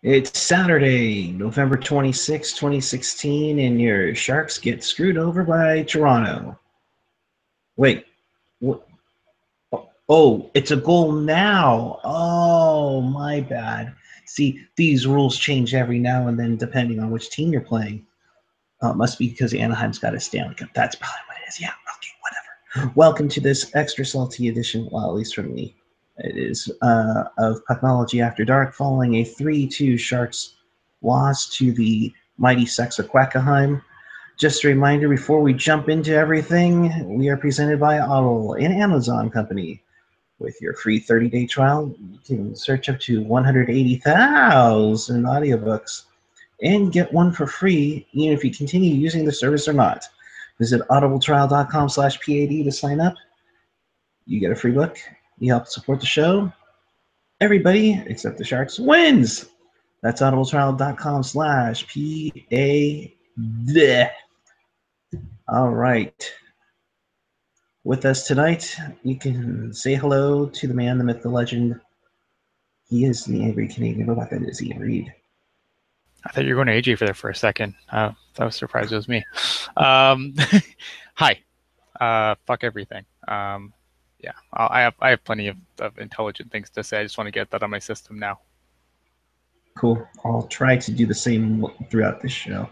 It's Saturday, November 26, 2016, and your Sharks get screwed over by Toronto. Wait, what? Oh, it's a goal now. Oh, my bad. See, these rules change every now and then depending on which team you're playing. It must be because Anaheim's got a Stanley Cup. That's probably what it is. Yeah, okay, whatever. Welcome to this extra salty edition, well, at least for me. It is of Pucknology After Dark, following a 3-2 Sharks loss to the mighty Sexaquacaheim. Just a reminder before we jump into everything, we are presented by Audible, an Amazon company. With your free 30-day trial, you can search up to 180,000 audiobooks and get one for free, even if you continue using the service or not. Visit audibletrial.com/PAD to sign up. You get a free book. You help support the show. Everybody, except the Sharks, wins. That's audibletrial.com/PAD. All right. With us tonight, you can say hello to the man, the myth, the legend. He is the angry Canadian robot that is Ian Reed. I thought you were going to AJ for there for a second. I was surprised it was me. Hi. Fuck everything. Yeah, I have plenty of intelligent things to say. I just want to get that on my system now. Cool. I'll try to do the same throughout this show.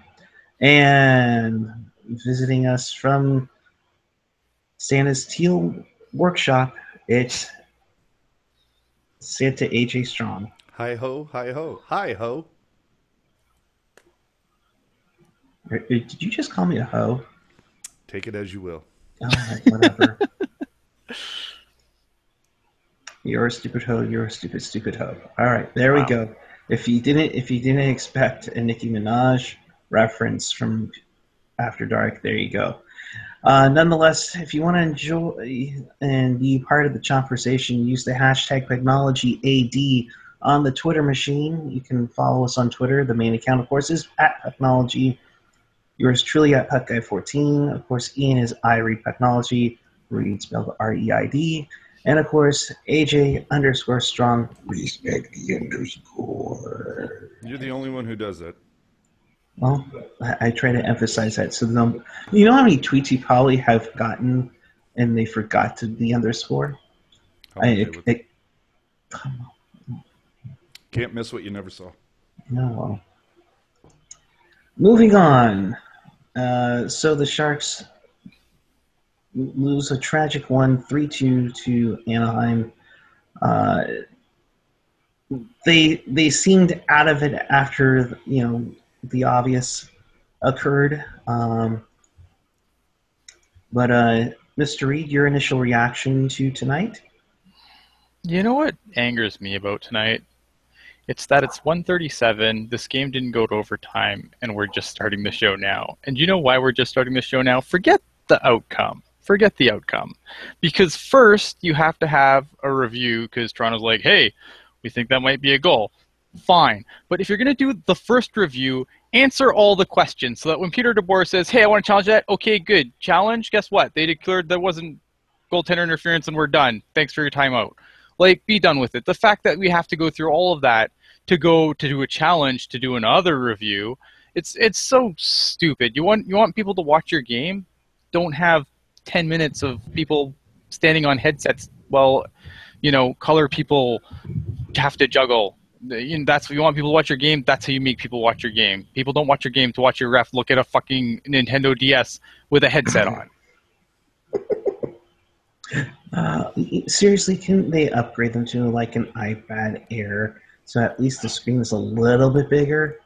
And visiting us from Santa's Teal Workshop, it's Santa AJ Strong. Hi ho, hi ho, hi ho. Did you just call me a hoe? Take it as you will. All right, whatever. You're a stupid hoe. You're a stupid hoe. All right, there we go. If you didn't expect a Nicki Minaj reference from After Dark, there you go. Nonetheless, if you want to enjoy and be part of the conversation, use the hashtag PucknologyAD on the Twitter machine. You can follow us on Twitter. The main account, of course, is at Pucknology. Yours truly at PuckGuy14. Of course, Ian is iReadPucknology, Reed spelled R-E-I-D. And of course, AJ_Strong. Respect the underscore. You're the only one who does that. Well, I try to emphasize that. So you know how many tweets you probably have gotten and they forgot the underscore? Come on. Can't miss what you never saw. No. Moving on. So the Sharks lose a tragic 3-2 to Anaheim. They seemed out of it after the obvious occurred. But Mr. Reed, your initial reaction to tonight? You know what angers me about tonight? It's that it's 1:37, this game didn't go to overtime, and we're just starting the show now. And you know why we're just starting the show now? Forget the outcome. Forget the outcome. Because first, you have to have a review, because Toronto's like, hey, we think that might be a goal. Fine. But if you're going to do the first review, answer all the questions, so that when Peter DeBoer says, hey, I want to challenge that, okay, good. Challenge, guess what? They declared there wasn't goaltender interference, and we're done. Thanks for your timeout. Like, be done with it. The fact that we have to go through all of that to go to do a challenge, to do another review, it's so stupid. You want people to watch your game? Don't have 10 minutes of people standing on headsets while, color people have to juggle. That's what you want people to watch your game. That's how you make people watch your game. People don't watch your game to watch your ref look at a fucking Nintendo DS with a headset on. Seriously, can they upgrade them to like an iPad Air so at least the screen is a little bit bigger?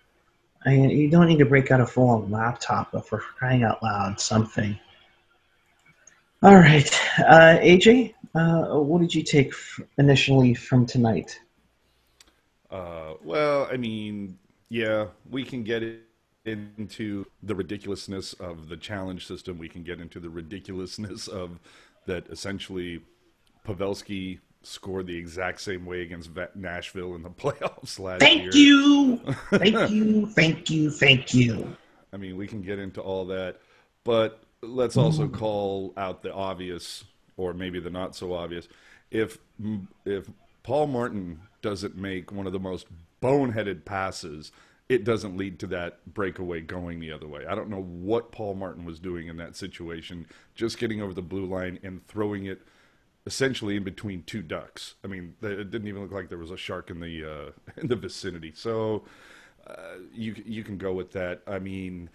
I mean, you don't need to break out a full-on laptop, but for crying out loud, something. All right, AJ, what did you take initially from tonight? Well, I mean, yeah, we can get into the ridiculousness of the challenge system. We can get into the ridiculousness of that essentially Pavelski scored the exact same way against Nashville in the playoffs last year. Thank you. I mean, we can get into all that, but let's also call out the obvious, or maybe the not so obvious. If Paul Martin doesn't make one of the most boneheaded passes, it doesn't lead to that breakaway going the other way. I don't know what Paul Martin was doing in that situation, just getting over the blue line and throwing it essentially in between two ducks. I mean, it didn't even look like there was a shark in the vicinity. So you can go with that. I mean,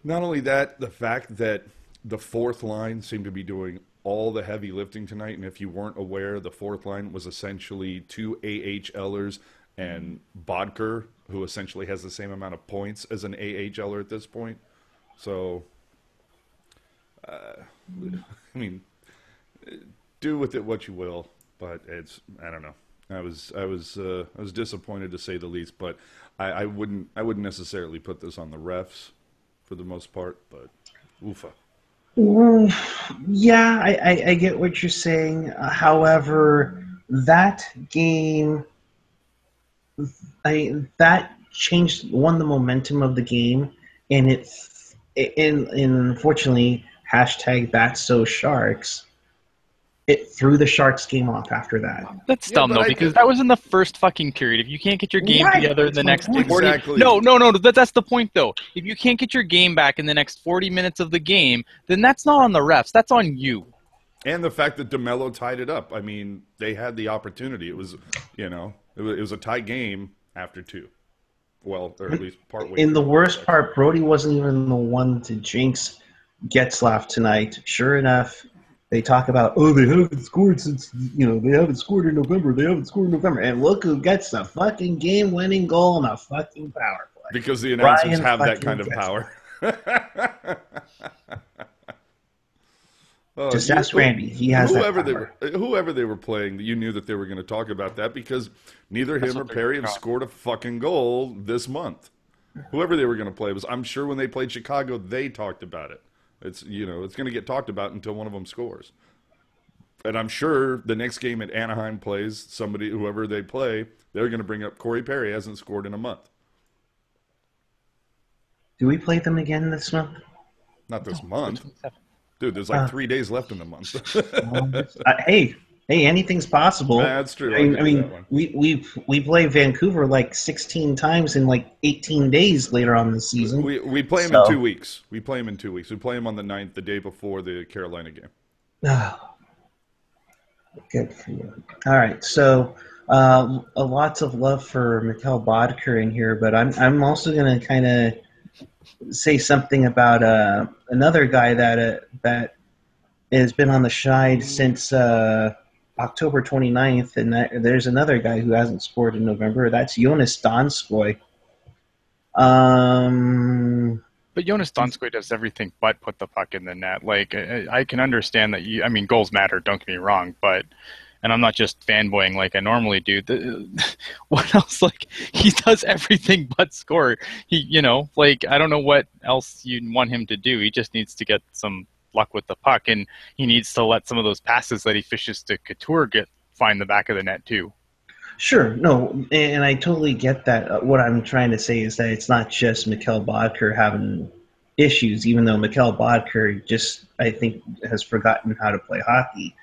not only that, the fact that the fourth line seemed to be doing all the heavy lifting tonight, and if you weren't aware, the fourth line was essentially two AHLers and Bodker, who essentially has the same amount of points as an AHLer at this point. So, I mean, do with it what you will, but I don't know. I was disappointed to say the least, but I wouldn't necessarily put this on the refs for the most part, but oofa. Yeah, I get what you're saying. However, that game, that won the momentum of the game, and and unfortunately, hashtag that's so Sharks. It threw the Sharks game off after that. That's dumb, though, because that was in the first fucking period. If you can't get your game together in the next 40... Exactly. No, that's the point, though. If you can't get your game back in the next 40 minutes of the game, then that's not on the refs. That's on you. And the fact that DeMello tied it up. I mean, they had the opportunity. It was, it was a tie game after two. Well, or at least partway. In the worst part, Brody wasn't even the one to jinx Getzlaf tonight. Sure enough, they talk about, they haven't scored since, they haven't scored in November. They haven't scored in November. And look who gets the fucking game-winning goal on a fucking power play. Because the announcers have that kind of power. Just ask Randy. He has whoever that power. Whoever they were playing, you knew that they were going to talk about that because neither him or Perry have scored a fucking goal this month. Whoever they were going to play was, I'm sure when they played Chicago, they talked about it. It's it's going to get talked about until one of them scores. And I'm sure the next game at Anaheim plays whoever they play, they're going to bring up Corey Perry hasn't scored in a month. Do we play them again this month? Not this month. Dude, there's like 3 days left in the month. Hey, anything's possible. That's true. I mean, we play Vancouver like 16 times in like 18 days later on the season. We play them in 2 weeks. We play them in 2 weeks. We play them on the 9th, the day before the Carolina game. Good for you. All right, so lots of love for Mikkel Bodker in here, but I'm also going to kind of say something about another guy that has been on the side since October 29th, and there's another guy who hasn't scored in November. That's Jonas Donskoy. But Jonas Donskoy does everything but put the puck in the net. Like, I can understand that goals matter, don't get me wrong, and I'm not just fanboying like I normally do. What else? Like, he does everything but score. I don't know what else you'd want him to do. He just needs to get some luck with the puck, and he needs to let some of those passes that he fishes to Couture find the back of the net too. Sure, no, and I totally get that. What I'm trying to say is that it's not just Mikkel Bodker having issues, even though Mikkel Bodker just, I think, has forgotten how to play hockey.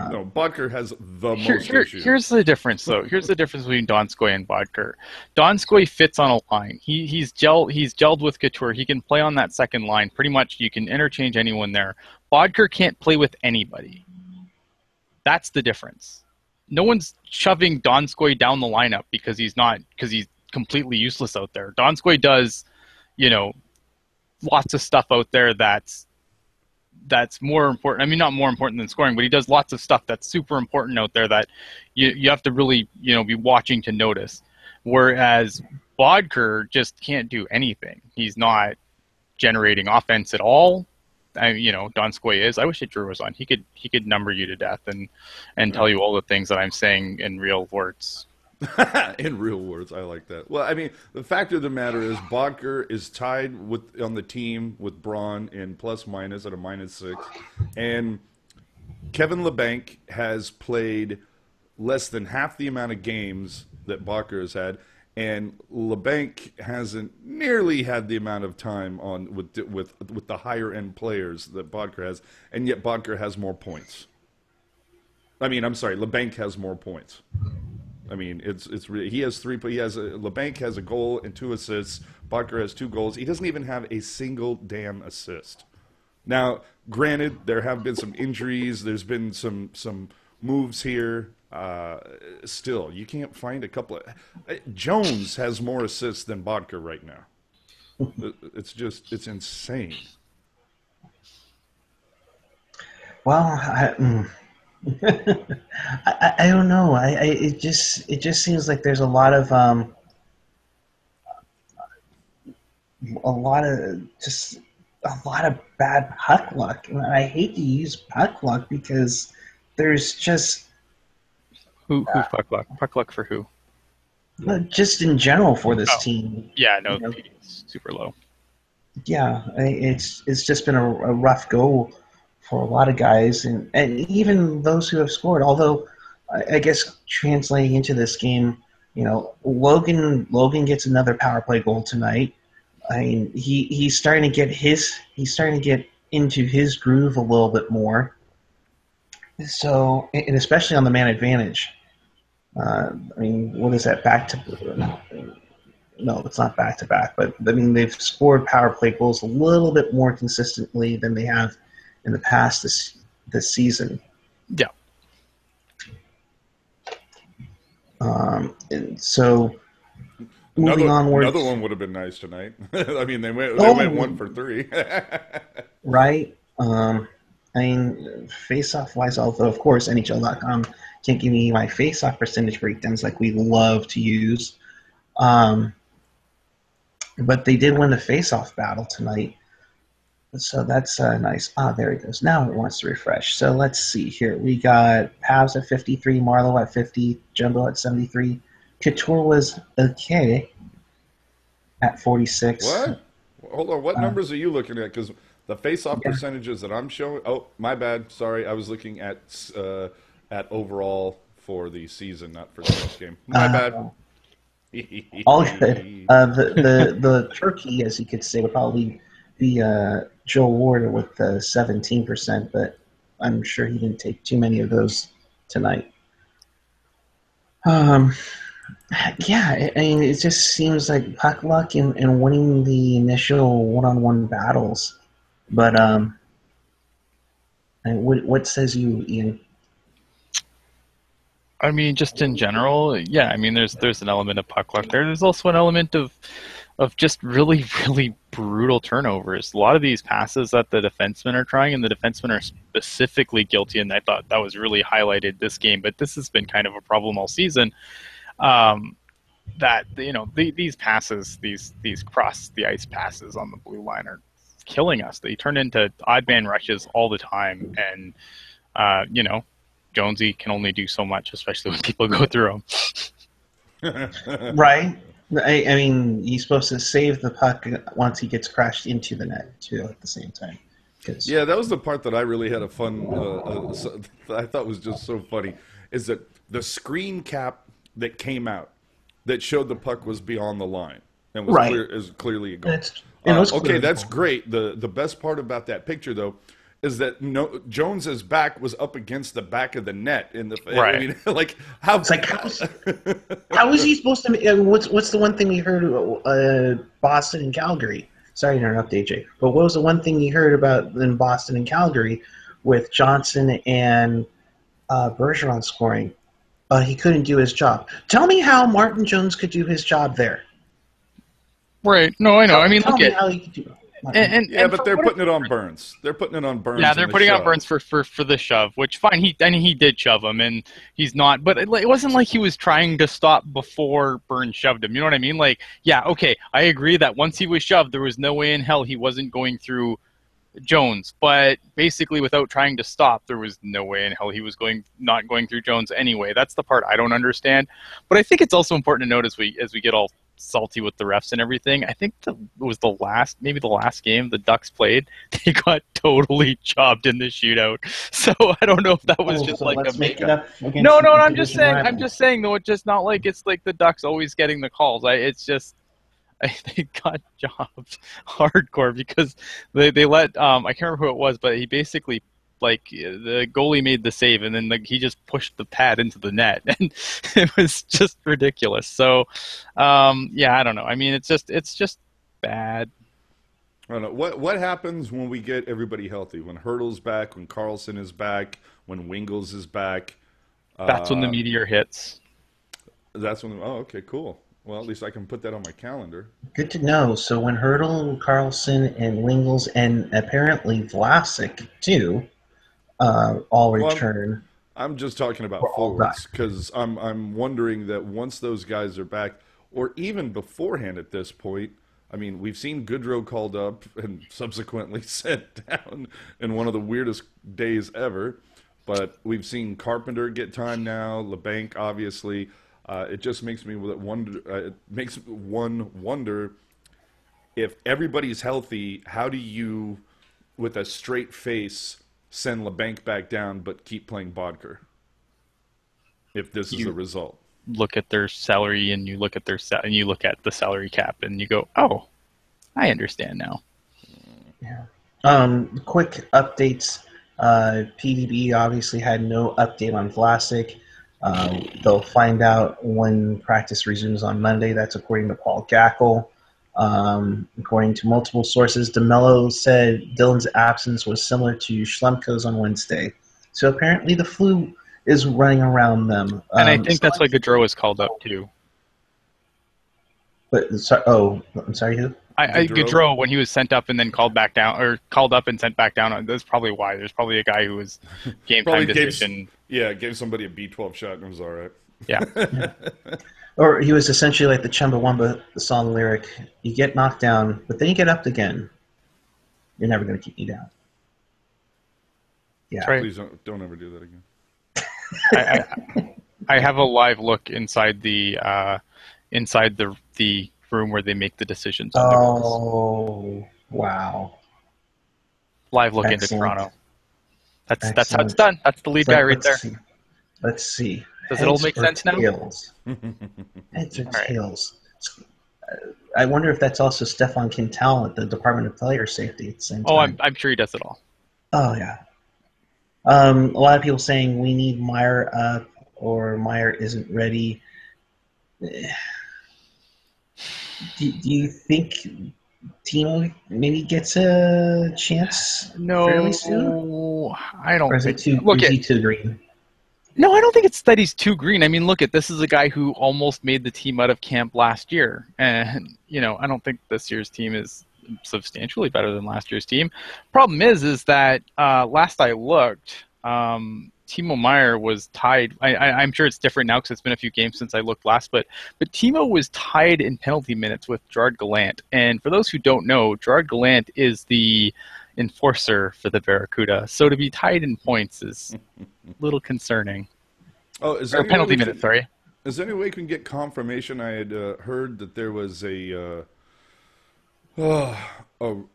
No, Bodker has the most issues. Here's the difference, though. Here's the difference between Donskoy and Bodker. Donskoy fits on a line. He's gelled with Couture. He can play on that second line. Pretty much, you can interchange anyone there. Bodker can't play with anybody. That's the difference. No one's shoving Donskoy down the lineup because he's completely useless out there. Donskoy does, lots of stuff out there that's more important. I mean, not more important than scoring, but he does lots of stuff that's super important out there that you have to really, be watching to notice. Whereas Bodker just can't do anything. He's not generating offense at all. Donskoy is. I wish that Drew was on. He could number you to death and tell you all the things that I'm saying in real words. In real words, I like that. Well, I mean, the fact of the matter is Bodker is tied on the team with Braun in plus-minus at a -6. And Kevin Labanc has played less than half the amount of games that Bodker has had. And Labanc hasn't nearly had the amount of time with the higher-end players that Bodker has. And yet Bodker has more points. I mean, I'm sorry, LeBanc has more points. I mean, it's really, he has 3. LeBanc has a goal and 2 assists. Butker has 2 goals. He doesn't even have a single damn assist. Now, granted, there have been some injuries. There's been some moves here. Still, you can't find a couple of. Jones has more assists than Bodker right now. It's insane. Well, I don't know. It just seems like there's a lot of just a lot of bad puck luck. And I hate to use puck luck because there's just Who's puck luck? Puck luck for who? just in general for this team. Yeah, no, You know, it's super low. yeah, it's just been a rough go for a lot of guys, and even those who have scored. Although I guess translating into this game, Logan gets another power play goal tonight. I mean, he's starting to get into his groove a little bit more. So, and especially on the man advantage. I mean, what is that? No, it's not back to back, but I mean they've scored power play goals a little bit more consistently than they have in the past this season. Yeah. And so moving onwards, another one would have been nice tonight. I mean, they went 1 for 3. right? I mean, face-off wise, although of course NHL.com can't give me my face-off percentage breakdowns like we love to use. But they did win the face-off battle tonight. So that's nice. There it goes. Now it wants to refresh. So let's see here. We got Pavs at 53, Marlowe at 50, Jumbo at 73. Couture was okay at 46. What? Hold on. What numbers are you looking at? Because the face-off percentages that I'm showing. Oh, my bad. Sorry, I was looking at overall for the season, not for the first game. My bad. All good. The turkey, as you could say, would probably be Joe Ward with 17%, but I'm sure he didn't take too many of those tonight. Yeah, I mean, it just seems like puck luck and winning the initial one-on-one battles. But what says you, Ian? I mean, just in general, yeah. I mean, there's an element of puck luck there. There's also an element of just really, really brutal turnovers. A lot of these passes that the defensemen are trying, and the defensemen are specifically guilty, and I thought that was really highlighted this game. But this has been kind of a problem all season. That these passes, these cross the ice passes on the blue line are killing us. They turn into odd man rushes all the time, and Jonesy can only do so much, especially when people go through him. Right. I mean, he's supposed to save the puck once he gets crashed into the net, too, at the same time. Yeah, that was the part that I really had a fun, I thought was just so funny, is that the screen cap that came out that showed the puck was beyond the line and was clearly a goal. Okay, that's great. The best part about that picture, though, is that Jones's back was up against the back of the net in the. Right. I mean, like how? It's like how is he supposed to? What's the one thing we heard about Boston and Calgary? Sorry to interrupt, AJ. But what was the one thing you heard about in Boston and Calgary with Johnson and Bergeron scoring? He couldn't do his job. Tell me how Martin Jones could do his job there. Right. No, I know. I mean, tell look me at how he could do it. But they're putting it on Burns. They're putting it on Burns. Yeah, they're putting on Burns for the shove, which fine. He did shove him, and he's not. But it wasn't like he was trying to stop before Burns shoved him. You know what I mean? Like, yeah, okay, I agree that once he was shoved, there was no way in hell he wasn't going through Jones. But basically, without trying to stop, there was no way in hell he was not going through Jones anyway. That's the part I don't understand. But I think it's also important to note as we get all salty with the refs and everything. I think it was the last game the Ducks played. They got totally chopped in the shootout. So I don't know if that was just like a makeup. No. I'm just saying though. It's just not like it's like the Ducks always getting the calls. It's just they got jobbed hardcore because they let I can't remember who it was, but he basically like the goalie made the save, and then he just pushed the pad into the net, and it was just ridiculous. So, yeah, I don't know. I mean, it's just bad. I don't know. What happens when we get everybody healthy? When Hurdle's back, when Carlson is back, when Wingles is back? That's when the meteor hits. That's when. Oh, okay, cool. Well, at least I can put that on my calendar. Good to know. So when Hurdle, Carlson, and Wingles, and apparently Vlasic too, all Well, return. I'm just talking about We're all back. forwards because I'm wondering that once those guys are back, or even beforehand at this point. I mean, we've seen Goodrow called up and subsequently sent down in one of the weirdest days ever. But we've seen Carpenter get time now. LeBanc, obviously. It just makes me wonder. It makes one wonder if everybody's healthy. How do you, with a straight face, send LeBanc back down but keep playing Bodker? If this is the result. Look at their salary, and you look at and you look at the salary cap, and you go, "Oh, I understand now." Yeah. Quick updates. PDB obviously had no update on Vlasic. They'll find out when practice resumes on Monday. That's according to Paul Gackle. According to multiple sources, DeMello said Dylan's absence was similar to Schlemko's on Wednesday. So apparently the flu is running around them. And I think that's why Gaudreau was called up too. But I'm sorry, who? Gaudreau, when he was sent up and then called back down, or called up and sent back down, that's probably why. There's probably a guy who was game time decision. Gave somebody a B12 shot and it was all right. Yeah. Or he was essentially like the Chumbawamba song lyric: "You get knocked down, but then you get up again. You're never going to keep me down." Yeah. Right. Please don't ever do that again. I have a live look inside the room where they make the decisions on the goals. Oh, wow. Live look into Toronto. That's how it's done. That's the lead guy right there. Let's see. Does it all make sense now? Heads or tails? I wonder if that's also Stefan Quintal at the Department of Player Safety at the same time. I'm sure he does it all. Oh, yeah. A lot of people saying we need Meyer up or Meyer isn't ready. Do you think Timo maybe gets a chance fairly soon? No, I don't think. Is he too green? No, I don't think it's that he's too green. I mean, this is a guy who almost made the team out of camp last year. And, I don't think this year's team is substantially better than last year's team. Problem is that last I looked, Timo Meyer was tied. I'm sure it's different now because it's been a few games since I looked last, but Timo was tied in penalty minutes with Gerard Gallant. And for those who don't know, Gerard Gallant is the enforcer for the Barracuda. So to be tied in points is a little concerning. Oh, is there penalty minutes? Sorry. Is there any way we can get confirmation? I had heard that there was a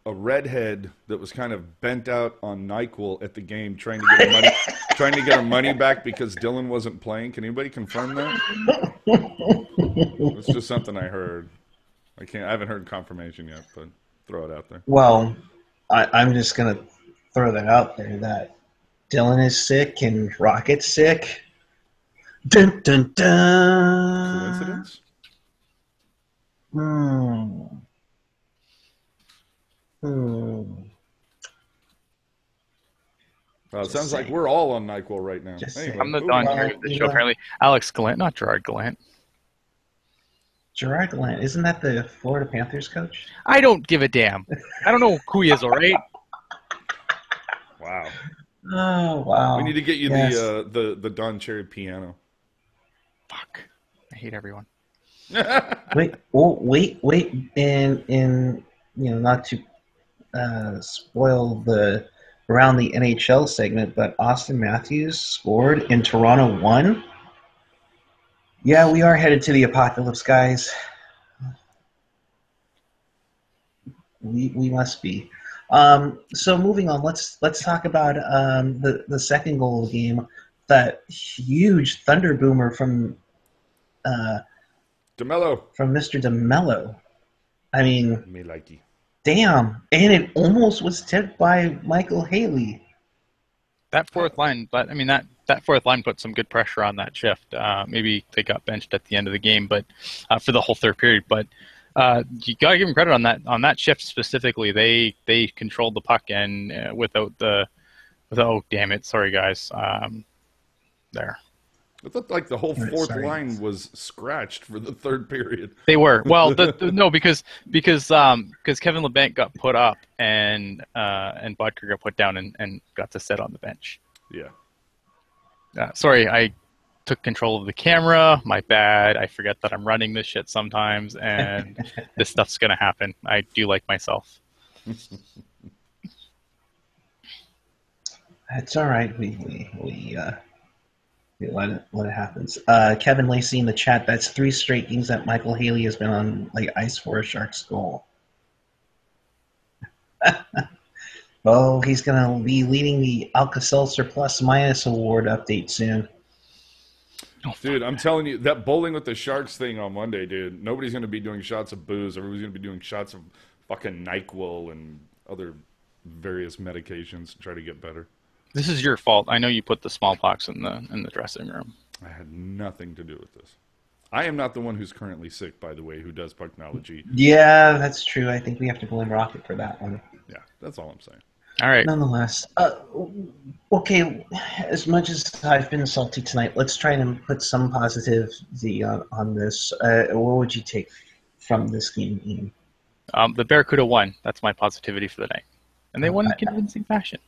redhead that was kind of bent out on NyQuil at the game, trying to get her money back because Dylan wasn't playing. Can anybody confirm that? It's just something I heard. I haven't heard confirmation yet, but throw it out there. Well, I'm just gonna throw that out there that Dylan is sick and Rocket's sick. Dun dun dun. Coincidence? It sounds like we're all on NyQuil right now. Anyway, I'm the Don here of the show, apparently. Alex Gallant, not Gerard Gallant. Gerard Gallant, isn't that the Florida Panthers coach? I don't give a damn. I don't know who he is, all right? Wow. Oh, wow. We need to get you the Don Cherry piano. Fuck. I hate everyone. Wait, and not to spoil the around the NHL segment, but Austin Matthews scored and Toronto won. Yeah, we are headed to the apocalypse, guys. We must be. So moving on, let's talk about the second goal of the game. That huge thunder boomer from DeMello. From Mr. DeMello. I mean, me likey. Damn, and it almost was tipped by Michael Haley. That fourth line, but I mean that fourth line put some good pressure on that shift. Maybe they got benched at the end of the game, but for the whole third period. But you gotta give them credit on that shift specifically. They controlled the puck and oh damn it, sorry guys. There I thought like the whole fourth Sorry. line was scratched for the third period. they were well. No, because Kevin LeBanc got put up and Bodker got put down and got to sit on the bench. Yeah. Sorry, I took control of the camera. My bad. I forget that I'm running this shit sometimes, and this stuff's gonna happen. I do like myself. It's all right. We let it happens. Kevin Lacey in the chat. That's 3 straight games that Michael Haley has been on ice for a Sharks goal. Oh, he's gonna be leading the Alka-Seltzer Plus Minus Award update soon. Dude, I'm telling you, that bowling with the Sharks thing on Monday, dude, nobody's going to be doing shots of booze. Everybody's going to be doing shots of fucking NyQuil and other various medications to try to get better. This is your fault. I know you put the smallpox in the dressing room. I had nothing to do with this. I am not the one who's currently sick, by the way, who does Pucknology. Yeah, that's true. I think we have to blame Rocket for that one. Yeah, that's all I'm saying. All right. Nonetheless, okay, as much as I've been salty tonight, let's try and put some positivity on this. What would you take from this game, Ian? The Barracuda won. That's my positivity for the night. And they won in convincing fashion.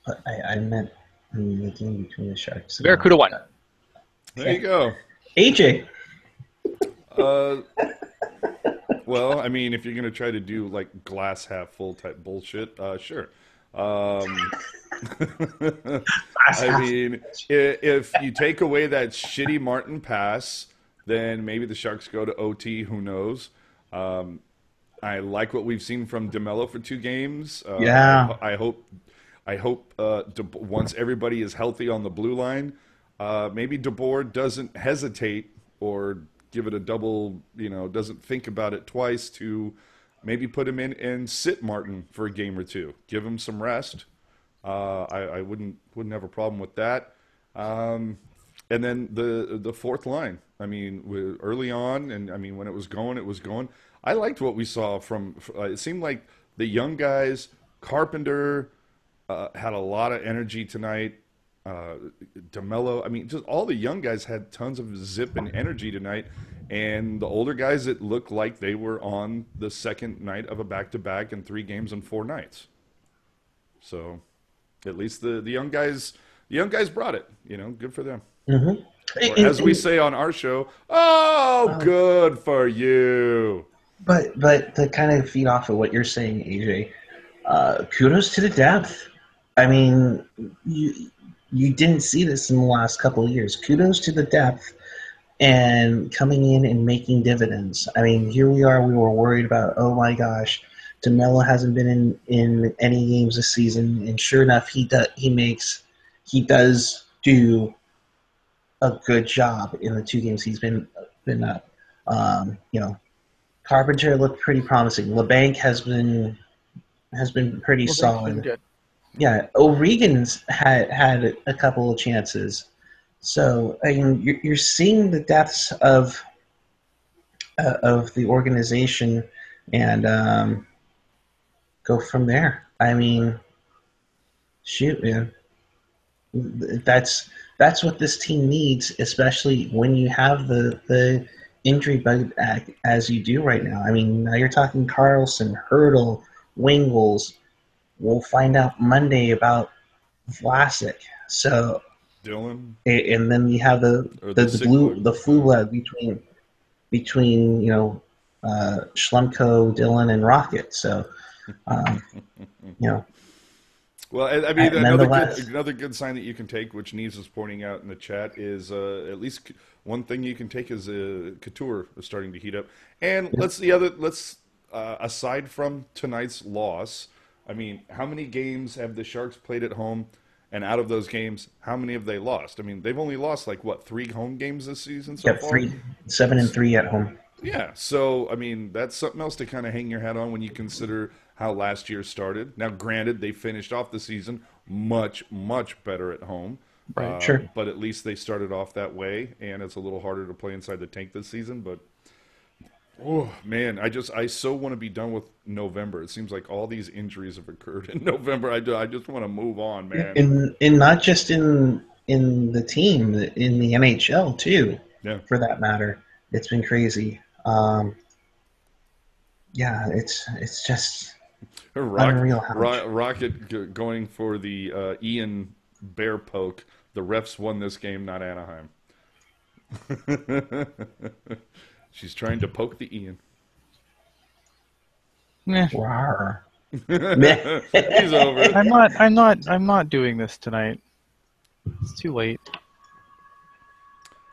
But I meant the game between the Sharks. The Barracuda won. There you go. AJ. Well, I mean, if you're going to try to do like glass half full type bullshit, sure. I mean, if you take away that shitty Martin pass, then maybe the Sharks go to OT. Who knows? I like what we've seen from DeMello for 2 games. Yeah. I hope once everybody is healthy on the blue line, maybe DeBoer doesn't hesitate or give it a double, doesn't think about it twice to maybe put him in and sit Martin for a game or 2. Give him some rest. I wouldn't have a problem with that. And then the fourth line. I mean, early on, and I mean when it was going, it was going. I liked what we saw from. It seemed like the young guys. Carpenter had a lot of energy tonight. DeMello. I mean, just all the young guys had tons of zip and energy tonight. And the older guys, it looked like they were on the second night of a back-to-back and 3 games in 4 nights. So, at least the young guys brought it. Good for them. Mm-hmm. Or as we say on our show, good for you. But to kind of feed off of what you're saying, AJ, kudos to the depth. I mean, you didn't see this in the last couple of years. Kudos to the depth. And coming in and making dividends. I mean, here we are. We were worried about, oh my gosh, DeMello hasn't been in any games this season, and sure enough, he does do a good job in the 2 games he's been up. Carpenter looked pretty promising. LeBanc has been pretty solid. Good. Yeah, O'Regan's had a couple of chances. So I mean, you're seeing the depths of the organization, and go from there. I mean, shoot, man, that's what this team needs, especially when you have the injury bug as you do right now. I mean, now you're talking Carlson, Hurdle, Wingles. We'll find out Monday about Vlasic. So. Dylan, and then you have the flu blood between Schlemko, Dylan, and Rocket. So Well, I mean, another good sign that you can take, which Neves is pointing out in the chat, is at least one thing you can take is Couture is starting to heat up. And aside from tonight's loss, I mean, how many games have the Sharks played at home? And out of those games, how many have they lost? I mean, they've only lost 3 home games this season so far? 7-3 at home. Yeah, so, I mean, that's something else to kind of hang your hat on when you consider how last year started. Now, granted, they finished off the season much, much better at home. Right. Sure. But at least they started off that way, and it's a little harder to play inside the tank this season. But oh man, I so want to be done with November. It seems like all these injuries have occurred in November. I just want to move on, man. In not just in the team, in the NHL too, Yeah. for that matter. It's been crazy. Yeah, it's just unreal how much. Rocket going for the Ian Bear poke. The refs won this game, not Anaheim. She's trying to poke the Ian. Meh. Rawr. He's over it. I'm not doing this tonight. It's too late.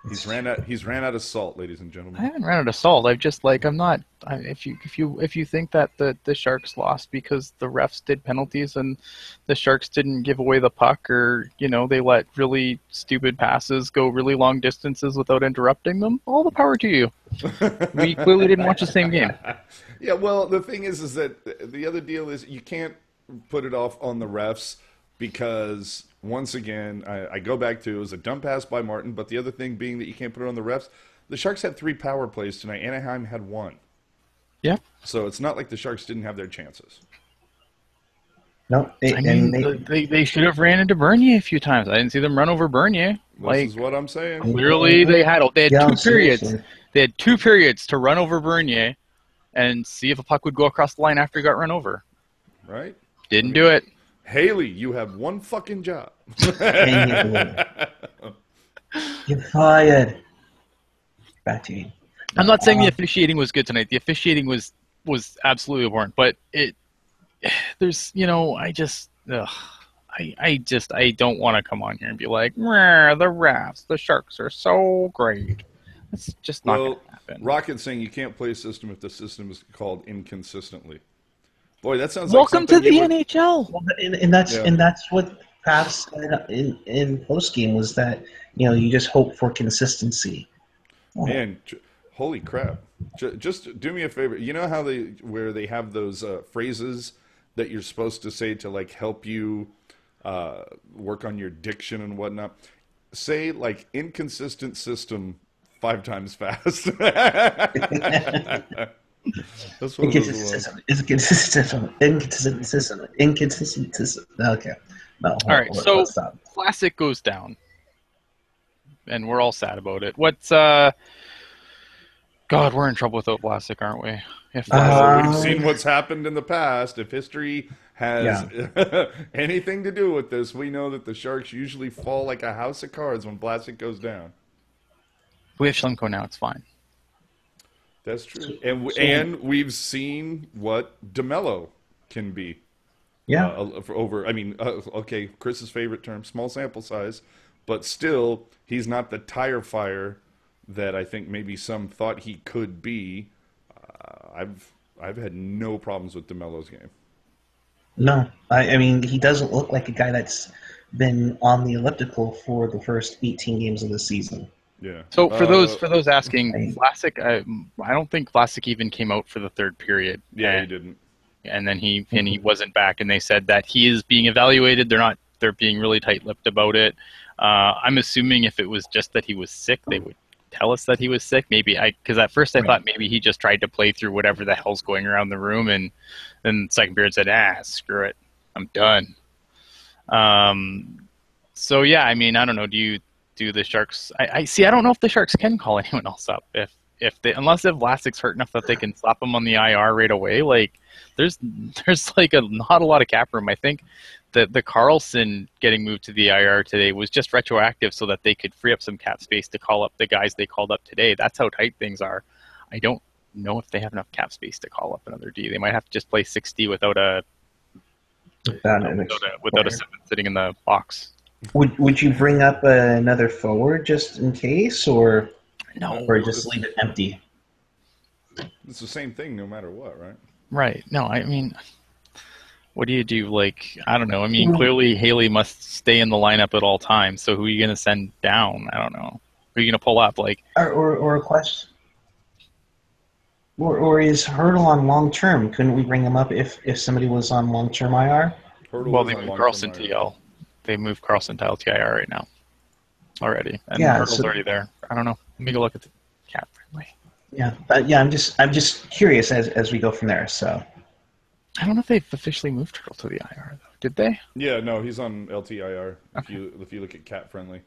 He's ran out of salt, ladies and I gentlemen. haven't run out of salt. I've just like I'm not. If you think that the Sharks lost because the refs did penalties and the Sharks didn't give away the puck, or they let really stupid passes go really long distances without interrupting them, all the power to you. We clearly didn't watch the same game. Yeah, well, the thing is that the other deal is you can't put it off on the refs because, once again, I go back to it was a dumb pass by Martin, but the other thing being that you can't put it on the refs. The Sharks had 3 power plays tonight. Anaheim had 1. Yeah. So it's not like the Sharks didn't have their chances. No, they should have ran into Bernier a few times. I didn't see them run over Bernier. This is what I'm saying. Clearly, they had Yeah, 2 periods. seriously. They had 2 periods to run over Bernier and see if a puck would go across the line after he got run over. Right? Didn't do it. Haley, you have one fucking job. You're fired. Back to you. I'm not saying the officiating was good tonight. The officiating was absolutely abhorrent, but there's I don't want to come on here and be like, the refs, the Sharks are so great. It's just not going to happen. Rocket's saying you can't play a system if the system is called inconsistently. Boy, that sounds Welcome like to something the you would... NHL. Well, and that's what Pat said in postgame was that you just hope for consistency. Man, holy crap! Just do me a favor. You know how where they have those phrases that you're supposed to say to like help you work on your diction and whatnot. Say like inconsistent system 5 times fast. That's what Inconsistent system. Okay. No, All right, so let's stop. Classic goes down, and we're all sad about it. What's God, we're in trouble without Vlasic, aren't we? If we've seen what's happened in the past. If history has anything to do with this, we know that the Sharks usually fall like a house of cards when Vlasic goes down. We have Schlemko now. It's fine. That's true. And we've seen what DeMello can be. Yeah. Okay, Chris's favorite term, small sample size, but still, he's not the tire fire that I think maybe some thought he could be. I've had no problems with DeMello's game. No, I mean he doesn't look like a guy that's been on the elliptical for the first 18 games of the season. Yeah. So for those asking, Vlasic, I don't think Vlasic even came out for the 3rd period. Yeah, he didn't. And then he wasn't back, and they said that he is being evaluated. They're being really tight-lipped about it. I'm assuming if it was just that he was sick, they would tell us that he was sick. Because at first I thought maybe he just tried to play through whatever the hell's going around the room, and then second period said, screw it, I'm done. So yeah, I mean, I don't know. Do the Sharks? I don't know if the Sharks can call anyone else up unless Vlasic's hurt enough that they can slap him on the IR right away. Like there's like not a lot of cap room. I think that the Carlson getting moved to the IR today was just retroactive so that they could free up some cap space to call up the guys they called up today. That's how tight things are. I don't know if they have enough cap space to call up another D. They might have to just play 60 without a 7 sitting in the box. Would you bring up another forward just in case, or no, or just leave it empty? It's the same thing no matter what, right? Right. No, I mean, what do you do? Like, I don't know. I mean, clearly Haley must stay in the lineup at all times. So who are you going to send down? I don't know. Who are you going to pull up? Like, or a question. Or is Hurdle on long term? Couldn't we bring him up if somebody was on long term IR? Well, they moved Carlson to Yell. they moved Carlson to LTIR right now already, and Yeah, Hurdle's so- already there. I don't know. Let me go look at the cap friendly. Yeah, I'm just curious as we go from there. So I don't know if they've officially moved Hurdle to the IR though. Did they? Yeah, no, he's on LTIR. If you look at cat friendly.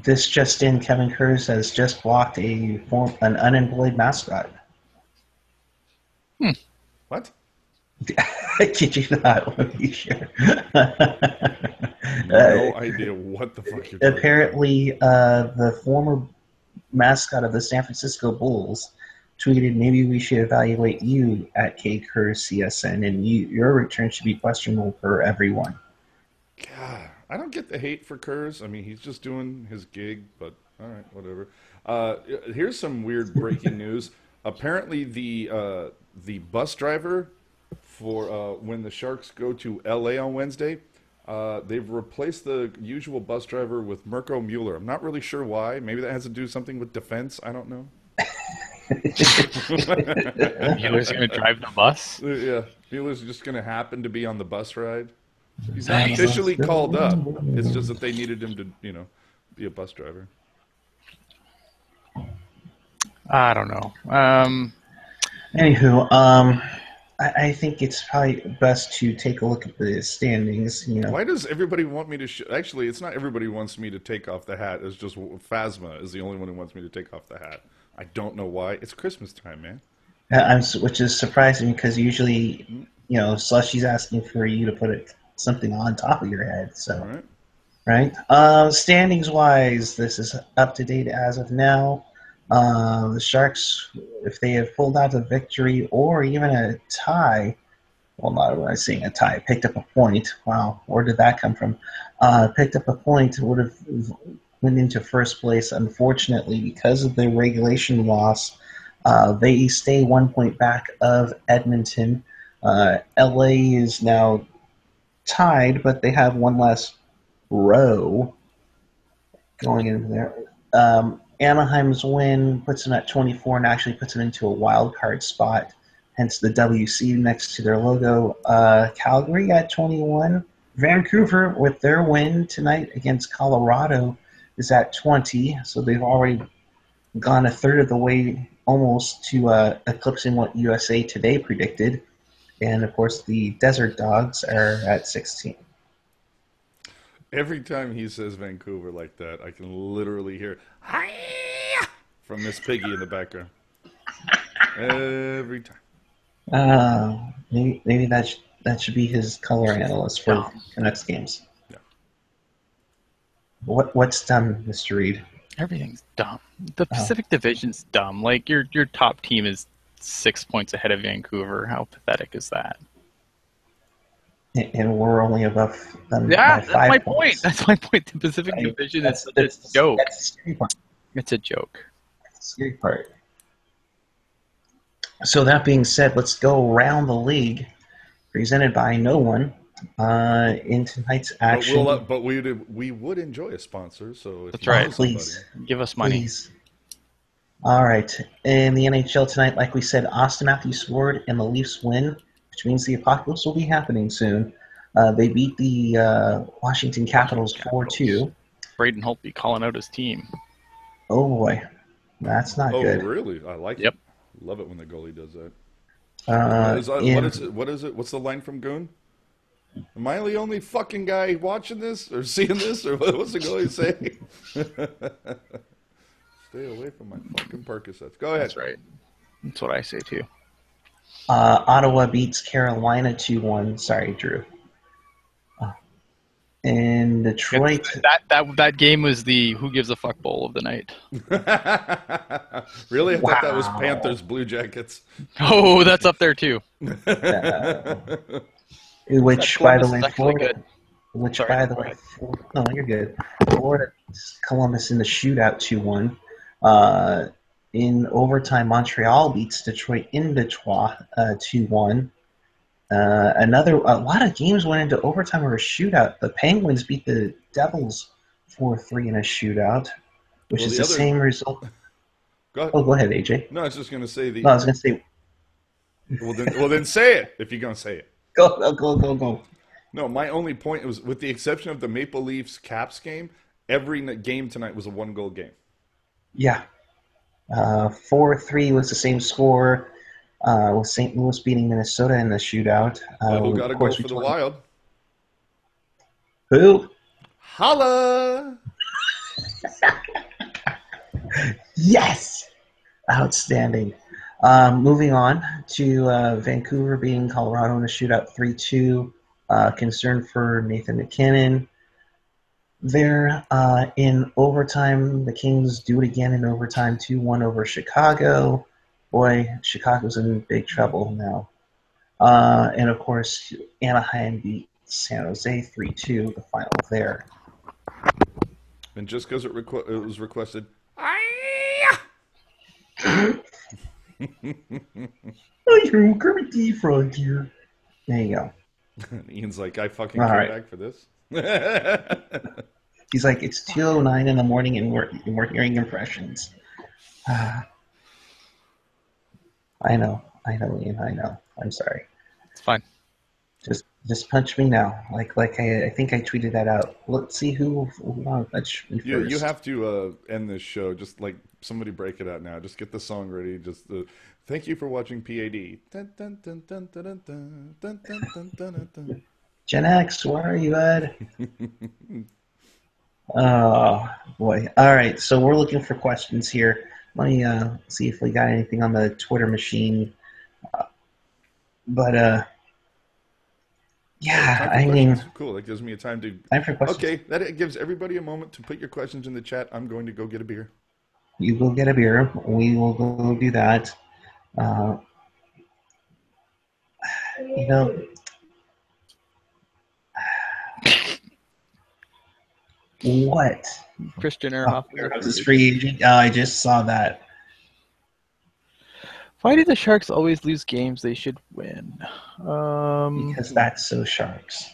this just in, Kevin Kurz has just blocked an unemployed mascot. What? Kid you not? Let me sure. No idea what the fuck you're talking Apparently, the former mascot of the San Francisco Bulls tweeted, "Maybe we should evaluate you at K Kerr CSN, and your return should be questionable for everyone." God, I don't get the hate for Kurz. I mean, he's just doing his gig, but all right, whatever. Here's some weird breaking news. Apparently, the bus driver for when the Sharks go to LA on Wednesday, they've replaced the usual bus driver with Mirko Mueller. I'm not really sure why. Maybe that has to do something with defense. I don't know. Mueller's going to drive the bus. Yeah, Mueller's just going to happen to be on the bus ride. He's not Nice. officially called up. It's just that they needed him to, be a bus driver. I don't know. Anywho, I think it's probably best to take a look at the standings. Why does everybody want me to? Actually, it's not everybody wants me to take off the hat. It's just Phasma is the only one who wants me to take off the hat. I don't know why. It's Christmas time, man. Which is surprising because usually, Slushy's asking for you to put something on top of your head. So, All right. right. Standings wise, this is up to date as of now. The Sharks, if they have pulled out a victory or even a tie, well, not when I was saying a tie, picked up a point. Wow, where did that come from? Picked up a point, would have went into first place. Unfortunately, because of the regulation loss, they stay 1 point back of Edmonton. LA is now tied, but they have one less row going in there. Anaheim's win puts them at 24 and actually puts them into a wild card spot, hence the WC next to their logo. Calgary at 21. Vancouver, with their win tonight against Colorado, is at 20. So they've already gone a third of the way almost to eclipsing what USA Today predicted. And, of course, the Desert Dogs are at 16. Every time he says Vancouver like that, I can literally hear "Hi-ya!" from Miss Piggy in the background. Every time. Maybe that should be his color analyst for Canucks games. Yeah. What's done, Mr. Reed? Everything's dumb. The Pacific Division's dumb. Like your top team is 6 points ahead of Vancouver. How pathetic is that? And we're only above them Yeah, by 5 that's my points. point. That's my point. The Pacific Division is such a joke. That's the scary part. It's a joke. That's the scary part. So that being said, let's go around the league, presented by no one, in tonight's action. But we would enjoy a sponsor. So if That's you right. know somebody- Please. Give us money. Please. All right. In the NHL tonight, like we said, Austin Matthews scored and the Leafs win, which means the apocalypse will be happening soon. They beat the Washington Capitals 4-2. Braden Holtby calling out his team. Oh, boy. That's not good. Oh, really? I like Yep. it. Love it when the goalie does that. In- What is it? What's the line from Goon? Am I the only fucking guy watching this or seeing this? Or what's the goalie saying? Stay away from my fucking Percocets. Go ahead. That's right. That's what I say too. Ottawa beats Carolina 2-1. Sorry, Drew. And Detroit. That game was the who gives a fuck bowl of the night. Really? I thought that was Wow. Panthers Blue Jackets. Oh, that's up there too. Which, That by the Columbus way, is actually Florida. good. Which, Sorry, by the go way, ahead. no, you're good. Florida beats Columbus in the shootout 2-1. In overtime, Montreal beats Detroit in Detroit 2-1. A lot of games went into overtime or a shootout. The Penguins beat the Devils 4-3 in a shootout, which Well, is the the other- same result. Go ahead. Oh, go ahead, AJ. No, I was just going to say No, I was going to say, Well, then say it if you're going to say it. go. No, my only point was, with the exception of the Maple Leafs Caps game, every game tonight was a one-goal game. Yeah. 4-3 was the same score. With St. Louis beating Minnesota in the shootout. But who got Of to go course, we for the told Wild? who? Holla! Yes! Outstanding. Moving on to Vancouver beating Colorado in a shootout 3-2. Concern for Nathan McKinnon. There in overtime, the Kings do it again in overtime 2-1 over Chicago. Boy, Chicago's in big trouble now. And of course, Anaheim beat San Jose 3-2, the final there. And just because it was requested, Oh, you're Kermit the Frog here. There you go. Ian's like, I fucking All came right. back for this. He's like, it's 2:09 in the morning and we're hearing impressions. I know, Ian, I know. I'm sorry. It's fine. Just punch me now. Like I think I tweeted that out. Let's see who wants to punch me first. You have to end this show. Just like somebody break it out now. Just get the song ready. Just thank you for watching PAD. Dun, dun, dun, dun, dun, dun, dun, dun, dun, dun, dun. Gen X, where are you, bud? Oh boy! All right, so we're looking for questions here. Let me see if we got anything on the Twitter machine. But yeah, I mean, cool. That gives me a time to. Time for questions. Okay, that gives everybody a moment to put your questions in the chat. I'm going to go get a beer. You go get a beer. We will go do that. Uh, you know, what? Christian Ehrhoff This free agent. Oh, I just saw that. Why do the Sharks always lose games they should win? Because that's so Sharks.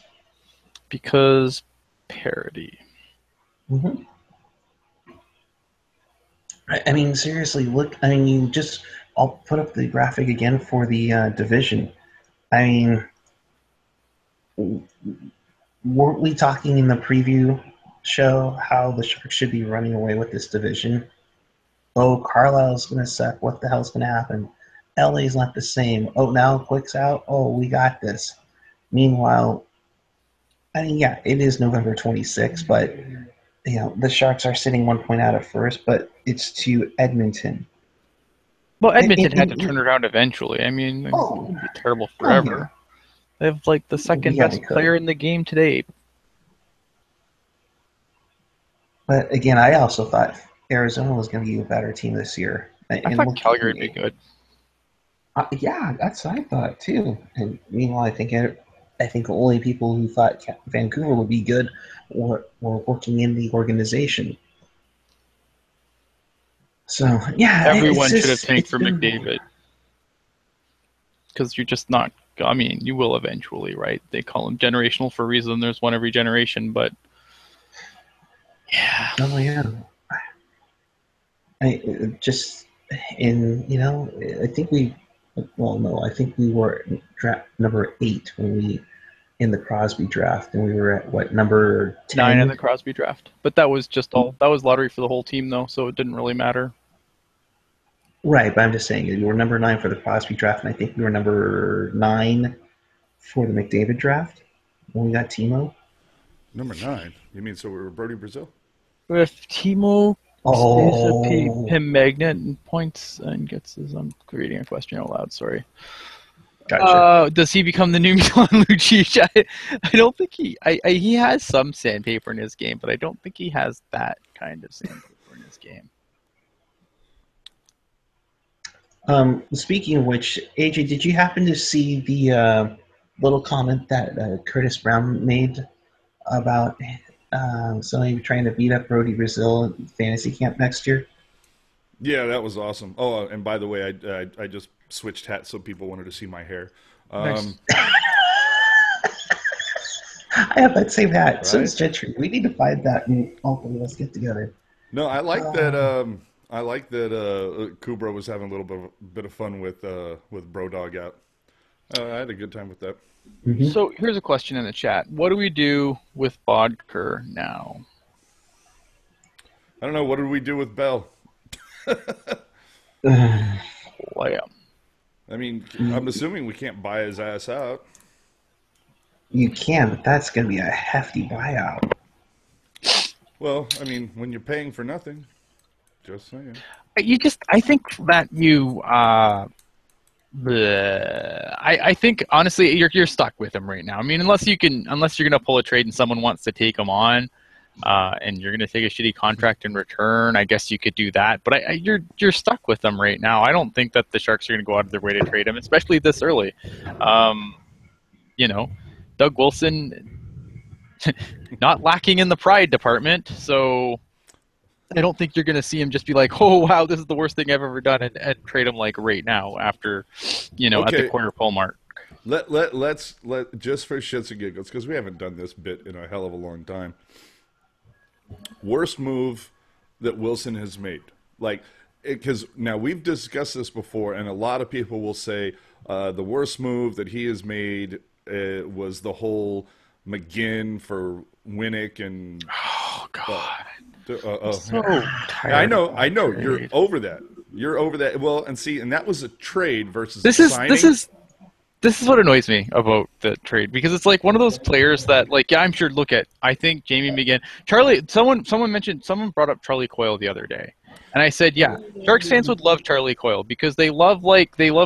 Because parody. Mm-hmm. I mean, seriously, look. I mean, I'll put up the graphic again for the division. I mean, weren't we talking in the preview show how the Sharks should be running away with this division? Oh, Carlisle's going to suck. What the hell's going to happen? LA's not the same. Oh, now Quick's out. Oh, we got this. Meanwhile, I mean, yeah, it is November 26th, but the Sharks are sitting 1 point out at first, but it's to Edmonton. Well, Edmonton had to turn it around eventually. I mean, it would be terrible forever. They have like the second best player in the game today. But again, I also thought Arizona was going to be a better team this year. I thought Calgary would be good. Yeah, that's what I thought too. And meanwhile, I think the only people who thought Vancouver would be good were working in the organization. So yeah, everyone should have tanked for McDavid because you're just not. I mean, you will eventually, right? They call him generational for a reason. There's one every generation, but yeah. Oh yeah. I think we. Well, no, I think we were draft number 8 in the Crosby draft, and we were at what, number 10? 9 in the Crosby draft. But that was just that was lottery for the whole team, though, so it didn't really matter. Right, but I'm just saying we were number 9 for the Crosby draft, and I think we were number 9 for the McDavid draft when we got Timo. Number 9? You mean so we were Brody Brazil? If Timo stays a Pim Magnet and points and gets his... I'm reading a question out loud, sorry. Gotcha. Does he become the new Milan Lucic? I don't think he has some sandpaper in his game, but I don't think he has that kind of sandpaper in his game. Speaking of which, AJ, did you happen to see the little comment that Curtis Brown made about somebody trying to beat up Brody Brazil in fantasy camp next year? Yeah, that was awesome. Oh, and by the way, I just switched hats so people wanted to see my hair. Nice. I have that same hat. Right? So does Gentry. We need to find that and all three of us get together. No, I like that. I like that Kubra was having a little bit of fun with Brodog out. I had a good time with that. Mhm. So here's a question in the chat. What do we do with Bodker now? I don't know. What did we do with Bell? Play him. I mean, I'm assuming we can't buy his ass out. You can, but that's going to be a hefty buyout. Well, I mean, when you're paying for nothing, just saying. I think that you, I think honestly, you're stuck with him right now. I mean, unless you're gonna pull a trade and someone wants to take him on, and you're gonna take a shitty contract in return, I guess you could do that. But you're stuck with him right now. I don't think that the Sharks are gonna go out of their way to trade him, especially this early. Doug Wilson, not lacking in the pride department, so I don't think you're going to see him just be like, oh, wow, this is the worst thing I've ever done, and trade him like right now after, at the quarter pole mark. Let's just for shits and giggles, because we haven't done this bit in a hell of a long time. Worst move that Wilson has made. Because now we've discussed this before, and a lot of people will say the worst move that he has made was the whole McGinn for Winnick and... Oh, God. So tired. I know. You're over that. Well, and that was a trade versus signing. This is what annoys me about the trade, because it's like one of those players that, like, yeah, I'm sure. I think Jamie McGinn, someone brought up Charlie Coyle the other day, and I said, yeah, Sharks fans would love Charlie Coyle because they love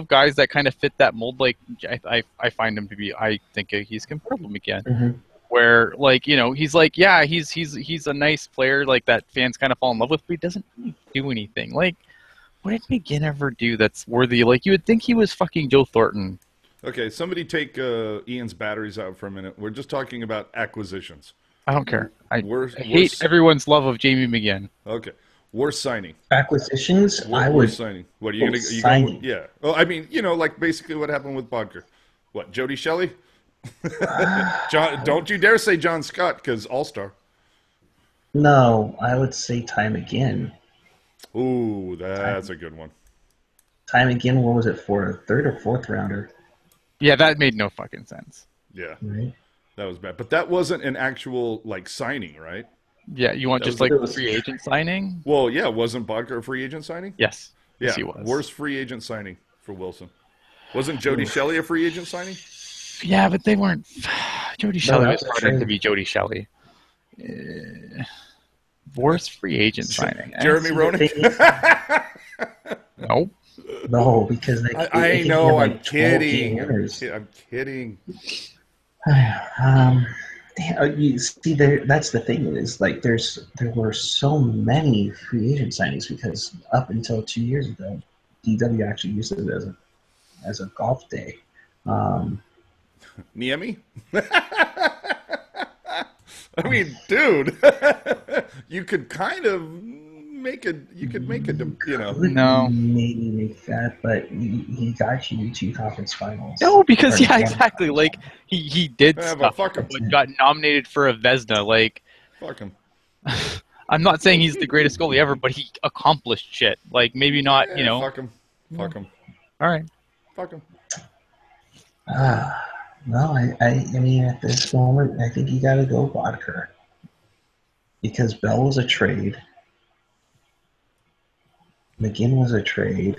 guys that kind of fit that mold. Like I find him to be. I think he's comparable to McGinn. Mm-hmm. Where, he's like, yeah, he's a nice player, like, that fans kind of fall in love with, but he doesn't really do anything. Like, what did McGinn ever do that's worthy? Like, you would think he was fucking Joe Thornton. Okay, somebody take Ian's batteries out for a minute. We're just talking about acquisitions. I don't care. I hate everyone's love of Jamie McGinn. Okay. Worst signing. Acquisitions? Worst signing. What are you going to... Yeah. Well, I mean, like basically what happened with Bodker. What, Jody Shelley? Don't you dare say John Scott, because All-Star. No, I would say Time Again. Ooh, that's a good one. Time Again, what was it for? A third or fourth rounder? Yeah, that made no fucking sense. Yeah, right? That was bad. But that wasn't an actual signing, right? Yeah, you want just free agent signing? Well, yeah, wasn't Bodker a free agent signing? Yes. Yeah, yes, he was. Worst free agent signing for Wilson. Wasn't Jody Shelley a free agent signing? Yeah, but they weren't. Jody Shelley was brought in to be Jody Shelley. Worst free agent signing. Jeremy Roenick? Nope. No, because I know. I'm kidding. I'm kidding. You see, that's the thing is there were so many free agent signings because up until 2 years ago, DW actually used it as a golf day. Niemi? I mean, dude, you could kind of make a, No. Maybe make that, but he got you 2 conference finals. No, because, yeah, exactly. Like, he did stuff, but got nominated for a Vezina. Like, fuck him. I'm not saying he's the greatest goalie ever, but he accomplished shit. Like, maybe not, Fuck him. Fuck him. All right. Fuck him. No, I mean, at this moment, I think you got to go Bodker. Because Bell was a trade. McGinn was a trade.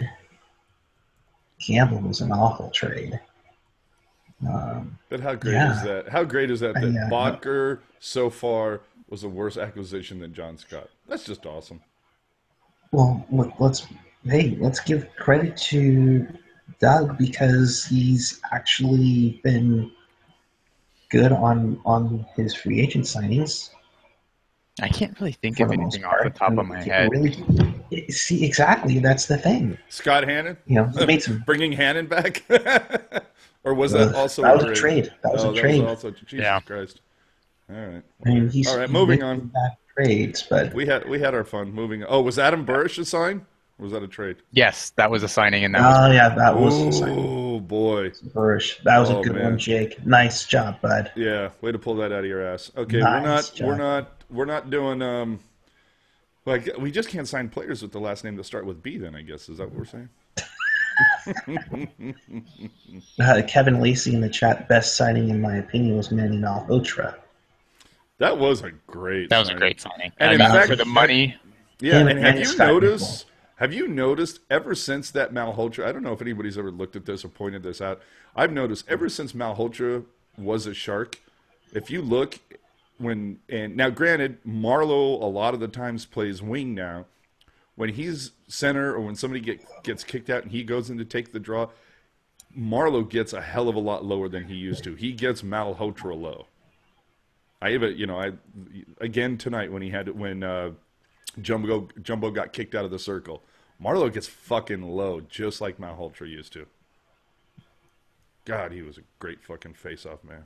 Campbell was an awful trade. But how great is that? How great is that Bodker so far was a worse acquisition than John Scott? That's just awesome. Well, look, let's give credit to Doug because he's actually been good on his free agent signings. I can't really think of anything off the top of my head. Really, see, exactly, that's the thing. Scott Hannon? He made some... Bringing Hannon back? Or was that also that was a trade? That was a trade. That was also, Jesus Christ. All right. I mean, all right, moving on. Trades, but we had our fun. Moving on. Oh, was Adam Burish a sign? Or was that a trade? Yes, that was a signing, and that was a signing. Oh boy, Burish. That was a good one, Jake. Nice job, bud. Yeah, way to pull that out of your ass. Okay, we're not doing we just can't sign players with the last name that start with B. Then I guess is that what we're saying? Kevin Lacey in the chat, best signing in my opinion was Manny Malhotra. That was a great That was a signing. great signing. And I in mean, fact, for the money, yeah, Him and have and you Scott noticed? Have you noticed ever since that Malhotra? I don't know if anybody's ever looked at this or pointed this out. I've noticed ever since Malhotra was a Shark. If you look and now, granted, Marlowe a lot of the times plays wing now. When he's center or when somebody gets kicked out and he goes in to take the draw, Marlowe gets a hell of a lot lower than he used to. He gets Malhotra low. Again tonight when Jumbo got kicked out of the circle, Marlowe gets fucking low just like Malhotra used to. God, he was a great fucking face-off man.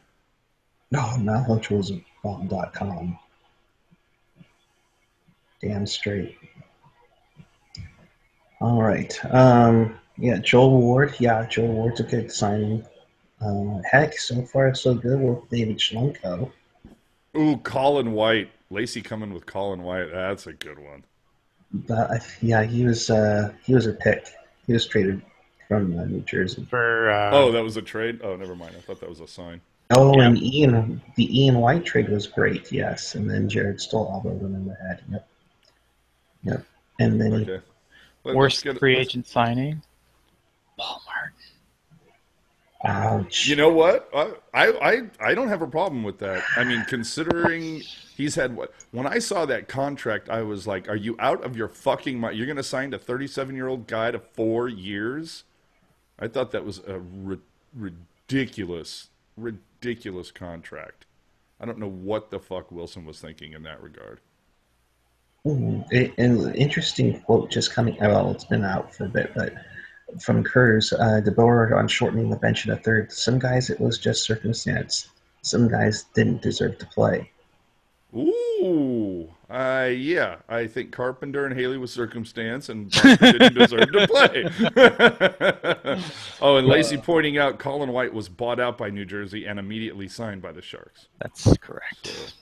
No, Malhotra was a bomb.com. Damn straight. All right. Yeah, Joel Ward. Yeah, Joel Ward's a good signing. Heck, so far so good with David Schlenko. Ooh, Colin White. Lacey coming with Colin White. That's a good one. But yeah, he was a pick. He was traded from New Jersey. for Oh, that was a trade? Oh, never mind. I thought that was a sign. Oh, Yeah. and the Ian White trade was great. Yes, and then Jared Stoll elbowed him in the head. Yep. And then Okay. worst free agent signing, Paul Martin. ouch. You know what? I don't have a problem with that. I mean, considering he's had what? When I saw that contract, I was like, "Are you out of your fucking mind? You're going to sign a 37-year-old guy to 4 years?" I thought that was a ridiculous contract. I don't know what the fuck Wilson was thinking in that regard. And an interesting quote just coming. Well, it's been out for a bit, but from Kurz, DeBoer on shortening the bench in a third. Some guys it was just circumstance. Some guys didn't deserve to play. Ooh, yeah. I think Carpenter and Haley was circumstance, and Barker didn't deserve to play. Oh, and Lacey pointing out Colin White was bought out by New Jersey and immediately signed by the Sharks. That's correct.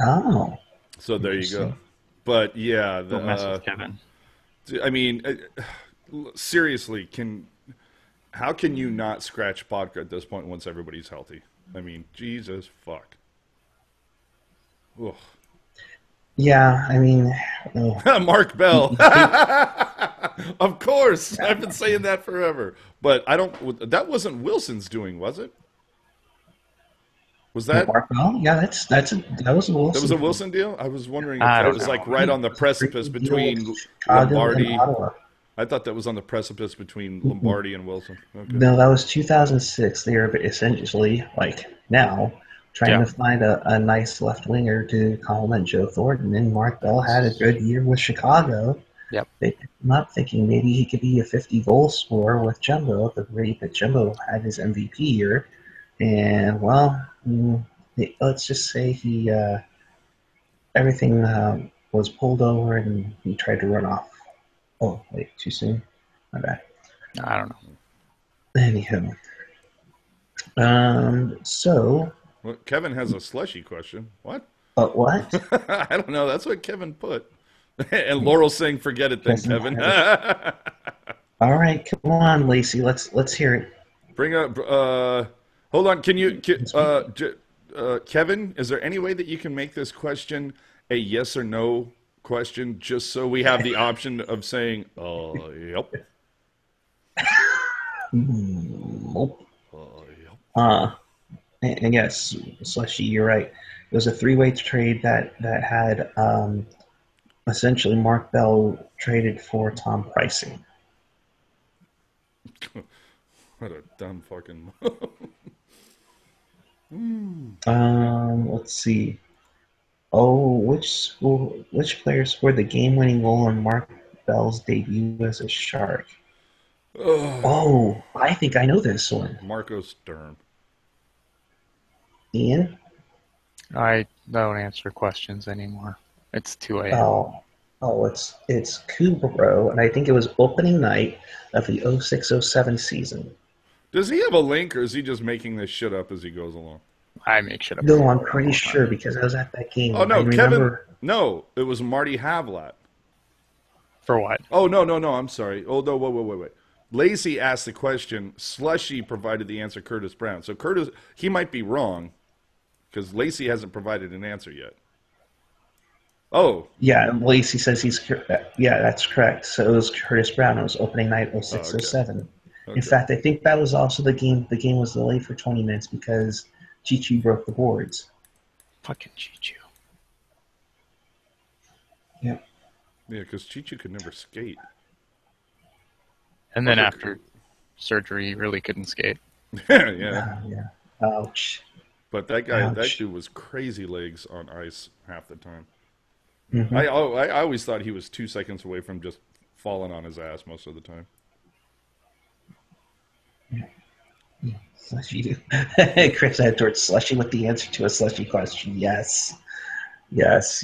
Oh, So there you go. But yeah, Don't mess with Kevin. I mean, seriously, how can you not scratch Bodker at this point once everybody's healthy? I mean, Jesus fuck. Ugh. yeah. I mean, Mark Bell. Of course. I've been saying that forever. But that wasn't Wilson's doing, was it? Was that? Markel? Yeah, that was a Wilson. That was a Wilson deal? I was wondering if I that don't was know. like right on the precipice Deal between with Chicago Lombardi. and Ottawa. I thought that was on the precipice between Lombardi and Wilson. Okay. No, that was 2006. They were essentially, like now, trying to find a nice left winger to complement Joe Thornton. And Mark Bell had a good year with Chicago. Yep. They picked him up thinking maybe he could be a 50-goal scorer with Jumbo at the rate that Jumbo had his MVP year. And, well, let's just say everything was pulled over and he tried to run off. Oh, wait, too soon? My bad. I don't know. Anyhow. So. Well, Kevin has a slushy question. What? What? I don't know. That's what Kevin put. And Laurel's saying, "Forget it, then, Kevin." All right, come on, Lacey. Let's hear it. Bring up. Hold on. Kevin? Is there any way that you can make this question a yes or no question, just so we have the option of saying, "Yep." Nope. Yep. And yes, Slushy, you're right. It was a three-way trade that had essentially Mark Bell traded for Tom Pricing. What a dumb fucking. Let's see. Oh, which player scored the game-winning goal on Mark Bell's debut as a Shark? Oh, I think I know this one. Marco Sturm. Ian? I don't answer questions anymore. It's 2 a.m. It's Kubro, and I think it was opening night of the 06-07 season. Does he have a link, or is he just making this shit up as he goes along? I make shit up. No, I'm pretty sure because I was at that game. Oh, no, I remember... Kevin. No, it was Marty Havlat. For what? Oh, no, I'm sorry. Oh, no, wait. Lacey asked the question. Slushy provided the answer. Curtis Brown. So Curtis, he might be wrong because Lacey hasn't provided an answer yet. Oh. Yeah, Lacey says yeah, that's correct. So it was Curtis Brown. It was opening night Oh, 06, okay. 07. Okay. In fact, I think that was also the game. The game was delayed for 20 minutes because Chi-Chi broke the boards. Fucking Chi-Chi. Yeah. Yeah, because Chi-Chi could never skate. And then after surgery, he really couldn't skate. Yeah. Yeah. Ouch. But that guy, that Ouch. dude was crazy legs on ice half the time. Mm-hmm. I always thought he was 2 seconds away from just falling on his ass most of the time. Slushy. Chris Edwards, Slushy with the answer to a Slushy question. Yes. Yes.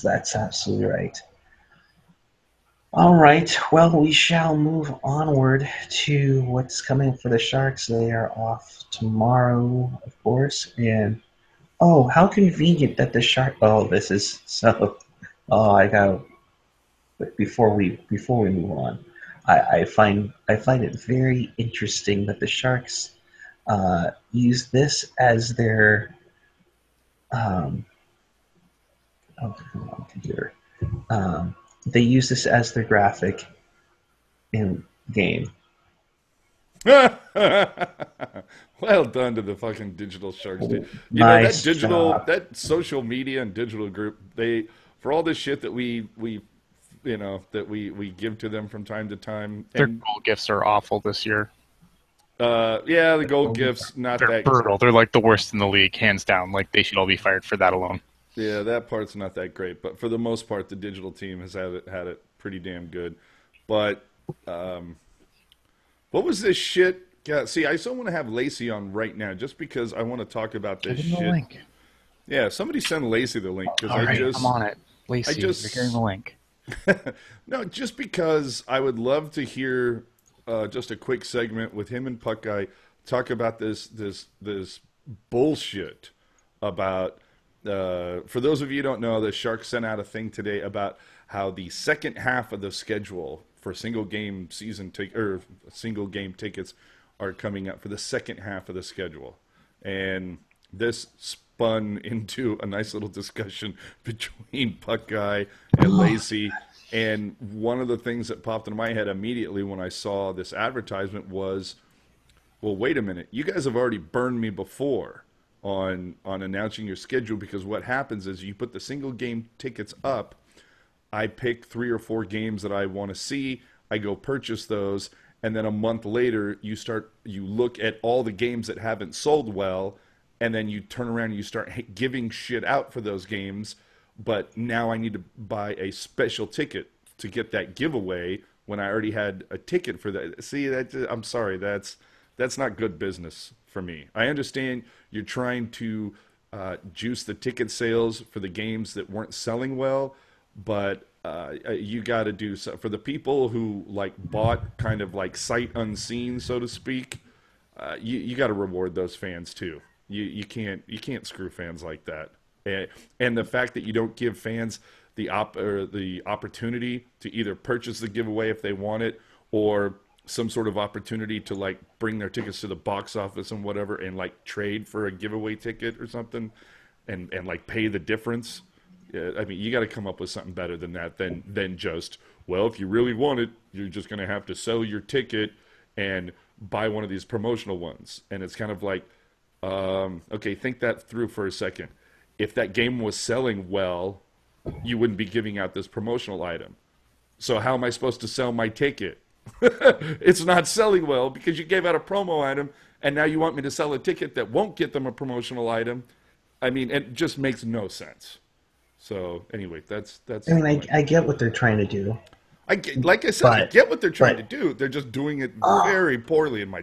That's absolutely right. All right. Well, we shall move onward to what's coming for the Sharks. They are off tomorrow, of course. And oh, how convenient that the Shark. Oh, this is so. Oh, I got. But before we move on, I find it very interesting that the Sharks use this as their. Oh, come on, computer. They use this as their graphic in game. Well done to the fucking digital Sharks, dude. You know, Nice job. that social media and digital group, for all this shit that we give to them from time to time. Their goal gifts are awful this year. Yeah, the gold gifts, not They're that brutal. They're like the worst in the league, hands down. Like, they should all be fired for that alone. Yeah, that part's not that great, but for the most part, the digital team has had it pretty damn good. But what was this shit? Yeah, see, I still want to have Lacey on right now, just because I want to talk about this Give him shit. the link. Yeah, somebody send Lacey the link because All right, I'm on it. Lacey, you're getting the link. No, just because I would love to hear just a quick segment with him and Puck Guy talk about this bullshit about. For those of you who don't know, the Sharks sent out a thing today about how the second half of the schedule for single game tickets are coming up for the second half of the schedule, and this spun into a nice little discussion between Puck Guy and Lacey. And one of the things that popped into my head immediately when I saw this advertisement was, well, wait a minute, you guys have already burned me before on announcing your schedule, because what happens is you put the single game tickets up, I pick 3 or 4 games that I want to see, I go purchase those, and then a month later you look at all the games that haven't sold well, and then you turn around and you start giving shit out for those games, but now I need to buy a special ticket to get that giveaway when I already had a ticket for that. See, I'm sorry, that's not good business for me. I understand you're trying to juice the ticket sales for the games that weren't selling well, but you got to do so for the people who like bought kind of like sight unseen, so to speak. You got to reward those fans too. You can't screw fans like that. And the fact that you don't give fans the opportunity to either purchase the giveaway if they want it, or some sort of opportunity to like bring their tickets to the box office and whatever, and like trade for a giveaway ticket or something, and like pay the difference. I mean, you got to come up with something better than that. Than just, well, if you really want it, you're just going to have to sell your ticket and buy one of these promotional ones. And it's kind of like, okay, think that through for a second. If that game was selling well, you wouldn't be giving out this promotional item. So how am I supposed to sell my ticket? It's not selling well because you gave out a promo item, and now you want me to sell a ticket that won't get them a promotional item. I mean, it just makes no sense. So anyway, that's. I mean, I get what they're trying to do. I get what they're trying to do. They're just doing it very poorly, in my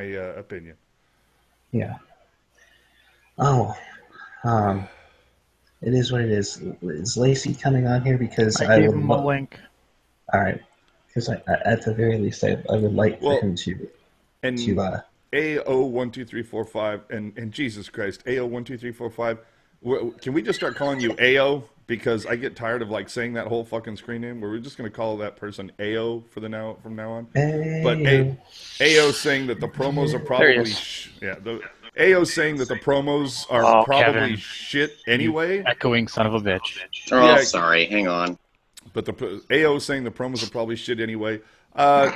opinion. Yeah. Oh, it is what it is. Is Lacey coming on here? Because I gave him a link. All right. Because at the very least, I would like for him to. And AO12345 and Jesus Christ, AO12345. Can we just start calling you AO? because I get tired of like saying that whole fucking screen name. Where we're just going to call that person AO from now on. But AO saying that the promos are There he probably is. the AO saying that the promos are Oh, probably Kevin. shit You anyway. echoing son of a bitch. Oh, Yeah. sorry. Hang on. But the AO saying the promos are probably shit anyway.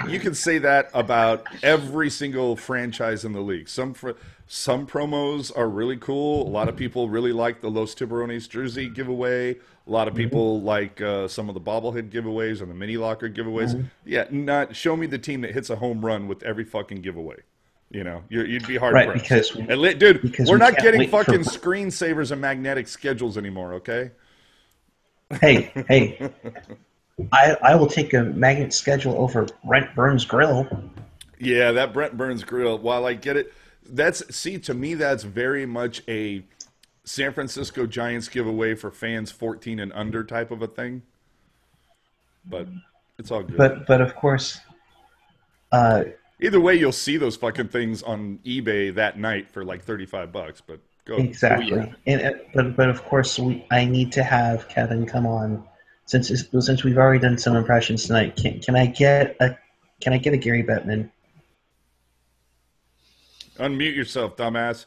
You can say that about every single franchise in the league. Some promos are really cool. A lot of people really like the Los Tiburones jersey giveaway. A lot of people like some of the bobblehead giveaways and the mini locker giveaways. Yeah, not show me the team that hits a home run with every fucking giveaway. You know, you'd be hard pressed. Dude, we're not getting fucking screensavers and magnetic schedules anymore. Okay. Hey, I will take a magnet schedule over Brent Burns Grill. Yeah, that Brent Burns Grill, while I get it, to me, that's very much a San Francisco Giants giveaway for fans 14 and under type of a thing. But it's all good. But of course, either way, you'll see those fucking things on eBay that night for like $35. But go exactly. Oh, yeah. But of course, I need to have Kevin come on since we've already done some impressions tonight. Can I get a Gary Bettman? Unmute yourself, dumbass.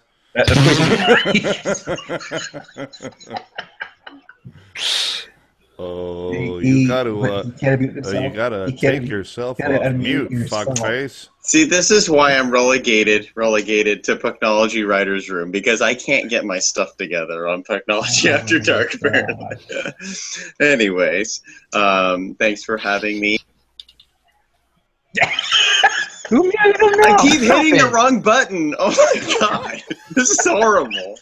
Oh, you gotta take yourself off mute, fuckface. See, this is why I'm relegated to Pucknology Writer's Room, because I can't get my stuff together on Pucknology After Dark, apparently. Anyways, thanks for having me. Who muted him now? I keep hitting the wrong button. Oh my god. This is horrible.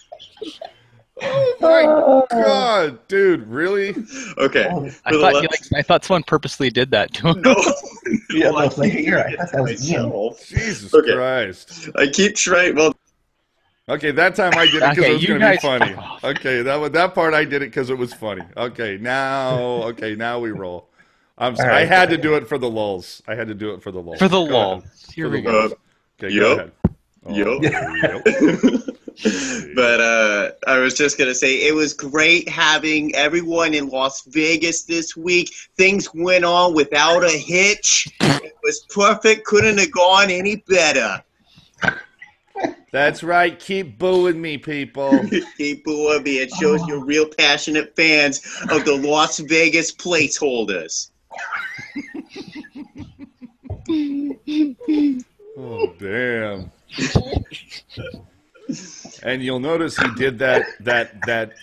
Oh my god, dude, really? Okay. I thought someone purposely did that to him. No. Yeah, I thought that was Ian. Jesus Okay. Christ. I keep trying. Well, okay, that time I did it because Okay, it was you going to be guys funny. fuck off. Okay, that part I did it because it was funny. Okay, now we roll. I'm sorry. right. I had to do it for the lulls. For the Go lull. ahead. Here For we the go. lulls. Okay, go ahead. Yup. But I was just going to say, it was great having everyone in Las Vegas this week. Things went on without a hitch. It was perfect. Couldn't have gone any better. That's right. Keep booing me, people. Keep booing me. It shows you're real passionate fans of the Las Vegas placeholders. Oh, damn. And you'll notice he did that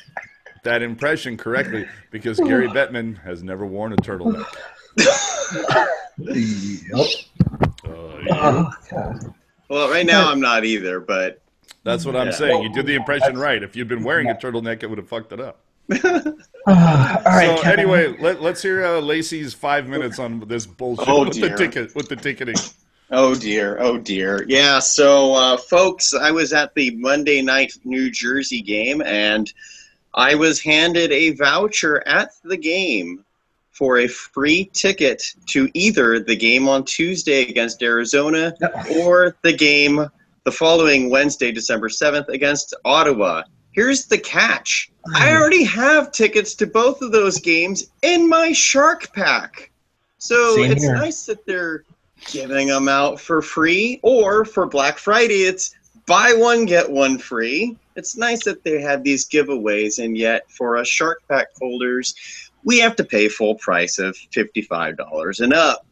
impression correctly because Gary Bettman has never worn a turtleneck. Well, right now I'm not either, but That's what I'm saying. You did the impression right. If you'd been wearing a turtleneck, it would have fucked it up. All right. So Kevin. anyway, let's hear Lacey's 5 minutes on this bullshit with the ticketing. Oh dear. Yeah, so folks, I was at the Monday night New Jersey game, and I was handed a voucher at the game for a free ticket to either the game on Tuesday against Arizona or the game the following Wednesday, December 7th, against Ottawa. Here's the catch. I already have tickets to both of those games in my Shark Pack. So Same it's here. nice that they're giving them out for free, or for Black Friday, it's buy one, get one free. It's nice that they have these giveaways, and yet for us Shark Pack holders, we have to pay full price of $55 and up.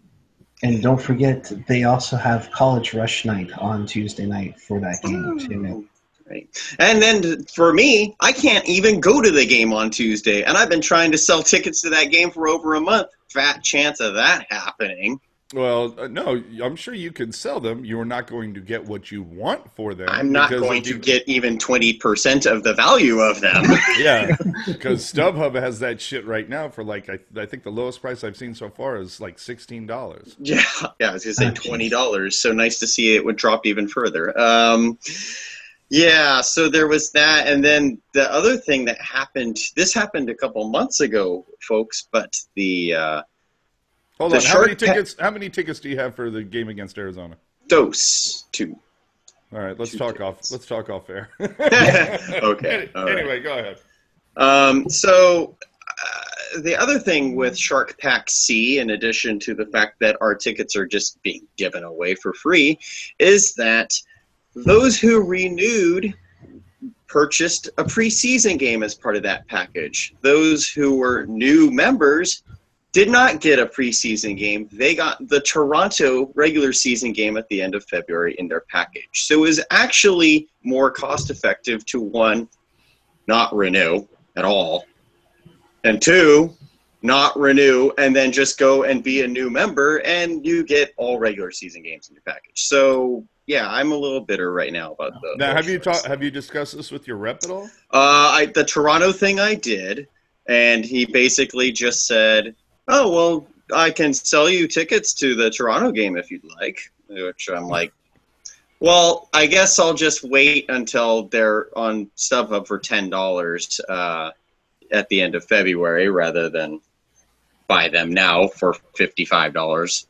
And don't forget, they also have College Rush Night on Tuesday night for that game, too. Right. And then for me, I can't even go to the game on Tuesday, and I've been trying to sell tickets to that game for over a month. Fat chance of that happening. Well, no, I'm sure you can sell them. You are not going to get what you want for them. I'm not going to get even 20% of the value of them. Yeah, because StubHub has that shit right now for like, I think the lowest price I've seen so far is like $16. Yeah, I was going to say $20. So nice to see it would drop even further. Yeah, so there was that. And then the other thing that happened, this happened a couple months ago, folks, but the... Hold on, how many tickets do you have for the game against Arizona? Those two. All right, let's talk off air. Okay. Anyway, go ahead. So the other thing with Shark Pack C, in addition to the fact that our tickets are just being given away for free, is that those who renewed purchased a preseason game as part of that package. Those who were new members did not get a preseason game. They got the Toronto regular season game at the end of February in their package. So it was actually more cost effective to, one, not renew at all, and two, not renew and then just go and be a new member, and you get all regular season games in your package. So yeah, I'm a little bitter right now about the. Now, have you discussed this with your rep at all? The Toronto thing I did, and he basically just said, "Oh well, I can sell you tickets to the Toronto game if you'd like." Which I'm like, well, I guess I'll just wait until they're on StubHub for $10 at the end of February rather than buy them now for $55.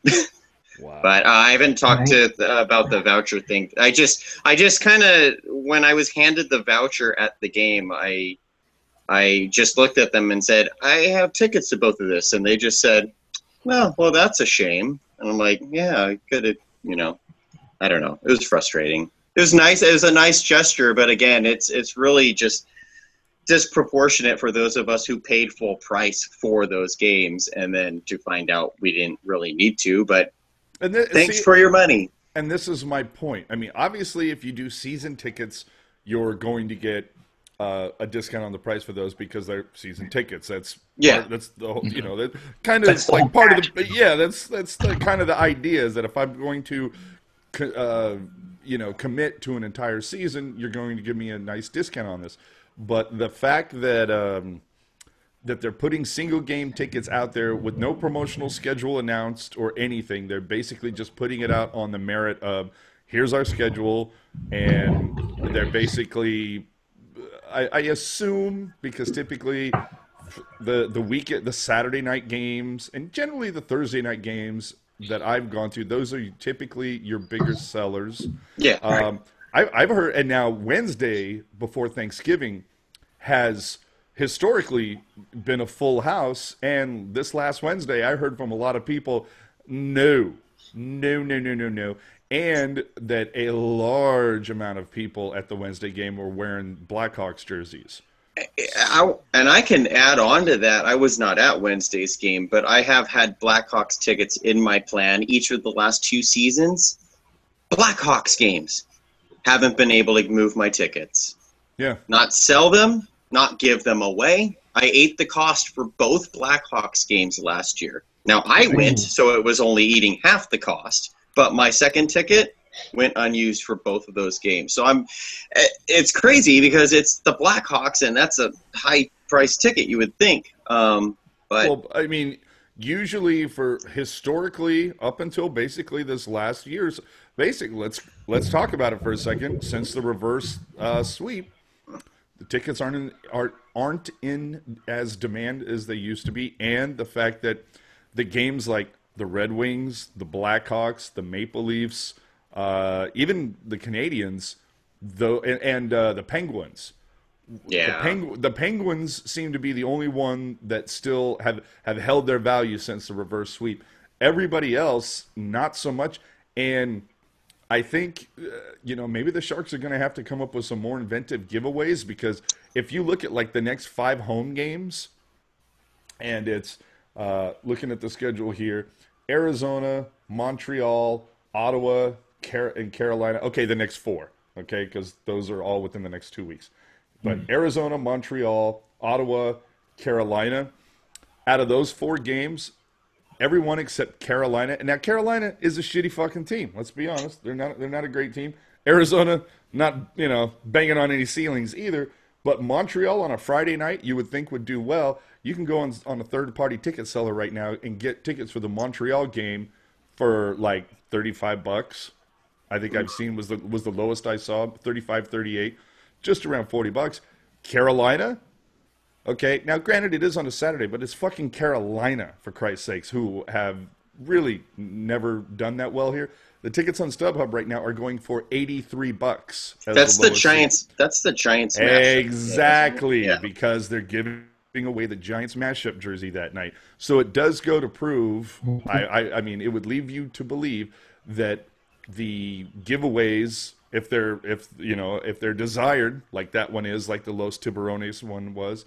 Wow. But I haven't talked about the voucher thing. I just kind of, when I was handed the voucher at the game, I just looked at them and said, I have tickets to both of this. And they just said, well, that's a shame. And I'm like, yeah, I could have, I don't know. It was frustrating. It was nice. It was a nice gesture. But again, it's really just disproportionate for those of us who paid full price for those games, and then to find out we didn't really need to. But thanks for your money. And this is my point. I mean, obviously, if you do season tickets, you're going to get a discount on the price for those because they're season tickets. That's that's the whole, that kind of That's like part of the that's the kind of the idea is that if I'm going to commit to an entire season, you're going to give me a nice discount on this. But the fact that that they're putting single game tickets out there with no promotional schedule announced or anything, they're basically just putting it out on the merit of here's our schedule, and they're basically, I assume, because typically the Saturday night games and generally the Thursday night games that I've gone to, those are typically your bigger sellers. Yeah. I've heard, and now Wednesday before Thanksgiving has historically been a full house, and this last Wednesday I heard from a lot of people, no, and that a large amount of people at the Wednesday game were wearing Blackhawks jerseys. And I can add on to that. I was not at Wednesday's game, but I have had Blackhawks tickets in my plan each of the last 2 seasons. Blackhawks games. Haven't been able to move my tickets. Yeah. Not sell them, not give them away. I ate the cost for both Blackhawks games last year. Now, I went, so it was only eating half the cost, but my second ticket went unused for both of those games. So it's crazy because it's the Blackhawks, and that's a high-priced ticket, you would think. But well, I mean, usually for historically up until basically this last year's, basically let's talk about it for a second. Since the reverse sweep, the tickets aren't in as demand as they used to be, and the fact that the games like the Red Wings, the Blackhawks, the Maple Leafs, even the Canadians, and the Penguins. yeah, The Penguins seem to be the only one that still have held their value since the reverse sweep. Everybody else, not so much. And I think, maybe the Sharks are going to have to come up with some more inventive giveaways, because if you look at like the next 5 home games, and it's looking at the schedule here, Arizona, Montreal, Ottawa, and Carolina. Okay, the next 4, okay, because those are all within the next 2 weeks. But Arizona, Montreal, Ottawa, Carolina, out of those 4 games, everyone except Carolina. And now Carolina is a shitty fucking team. Let's be honest. They're not a great team. Arizona, not, banging on any ceilings either. But Montreal on a Friday night, you would think would do well. You can go on a third-party ticket seller right now and get tickets for the Montreal game for like $35. I think I've seen was the lowest I saw, 35, 38, just around $40. Carolina, okay. Now, granted, it is on a Saturday, but it's fucking Carolina, for Christ's sakes, who have really never done that well here. The tickets on StubHub right now are going for $83. That's the Giants. That's the Giants. Exactly, because they're giving away the Giants mashup jersey that night. So it does go to prove, I mean, it would leave you to believe that the giveaways, if they're desired, like that one is, like the Los Tiburones one was,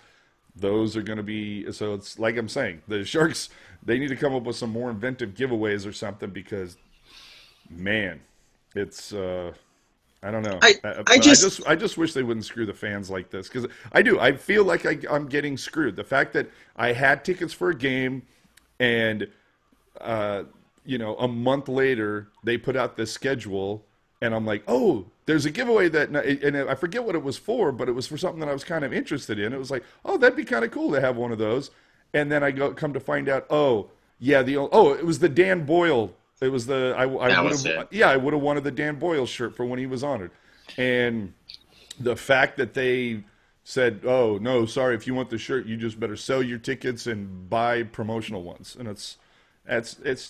those are going to be, so it's like I'm saying, the Sharks, they need to come up with some more inventive giveaways or something, because, man, it's, I don't know. I just wish they wouldn't screw the fans like this, because I feel like I'm getting screwed. The fact that I had tickets for a game, and a month later they put out this schedule, and I'm like, oh, there's a giveaway that night, and I forget what it was for, but it was for something that I was kind of interested in. It was like, oh, that'd be kind of cool to have one of those, and then I come to find out, oh yeah, it was the Dan Boyle. It was the I would have wanted the Dan Boyle shirt for when he was honored, and the fact that they said, "Oh no, sorry, if you want the shirt, you just better sell your tickets and buy promotional ones," and it's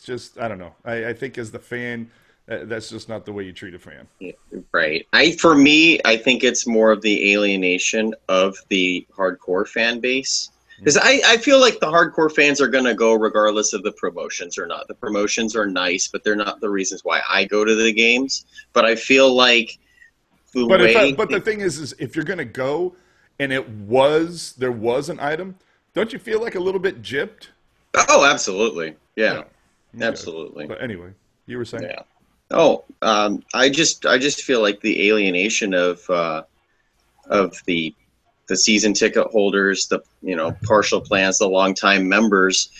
just, I don't know. I think as the fan, that's just not the way you treat a fan. Yeah, right. For me, I think it's more of the alienation of the hardcore fan base. Because I feel like the hardcore fans are going to go regardless of the promotions or not. The promotions are nice, but they're not the reasons why I go to the games. But I feel like the thing is if you're going to go and there was an item, don't you feel like a little bit gypped? Oh, absolutely. Yeah. Okay. Absolutely. But anyway, you were saying? Yeah. Oh, I just feel like the alienation of the season ticket holders, the partial plans, the longtime members,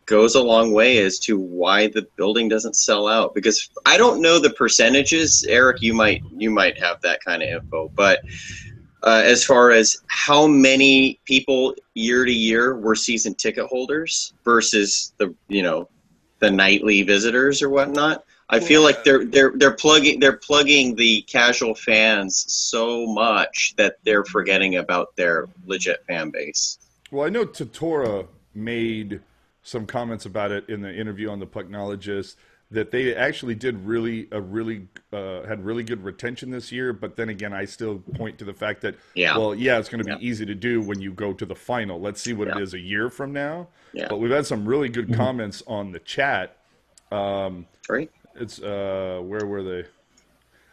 goes a long way as to why the building doesn't sell out. Because I don't know the percentages, Eric. You might have that kind of info, but as far as how many people year to year were season ticket holders versus the nightly visitors or whatnot. I feel like they're plugging the casual fans so much that they're forgetting about their legit fan base. Well, I know Totora made some comments about it in the interview on the Pucknologist, that they actually did had really good retention this year. But then again, I still point to the fact that it's going to be easy to do when you go to the final. Let's see what it is a year from now. Yeah. But we've had some really good comments on the chat. Great. It's where were they?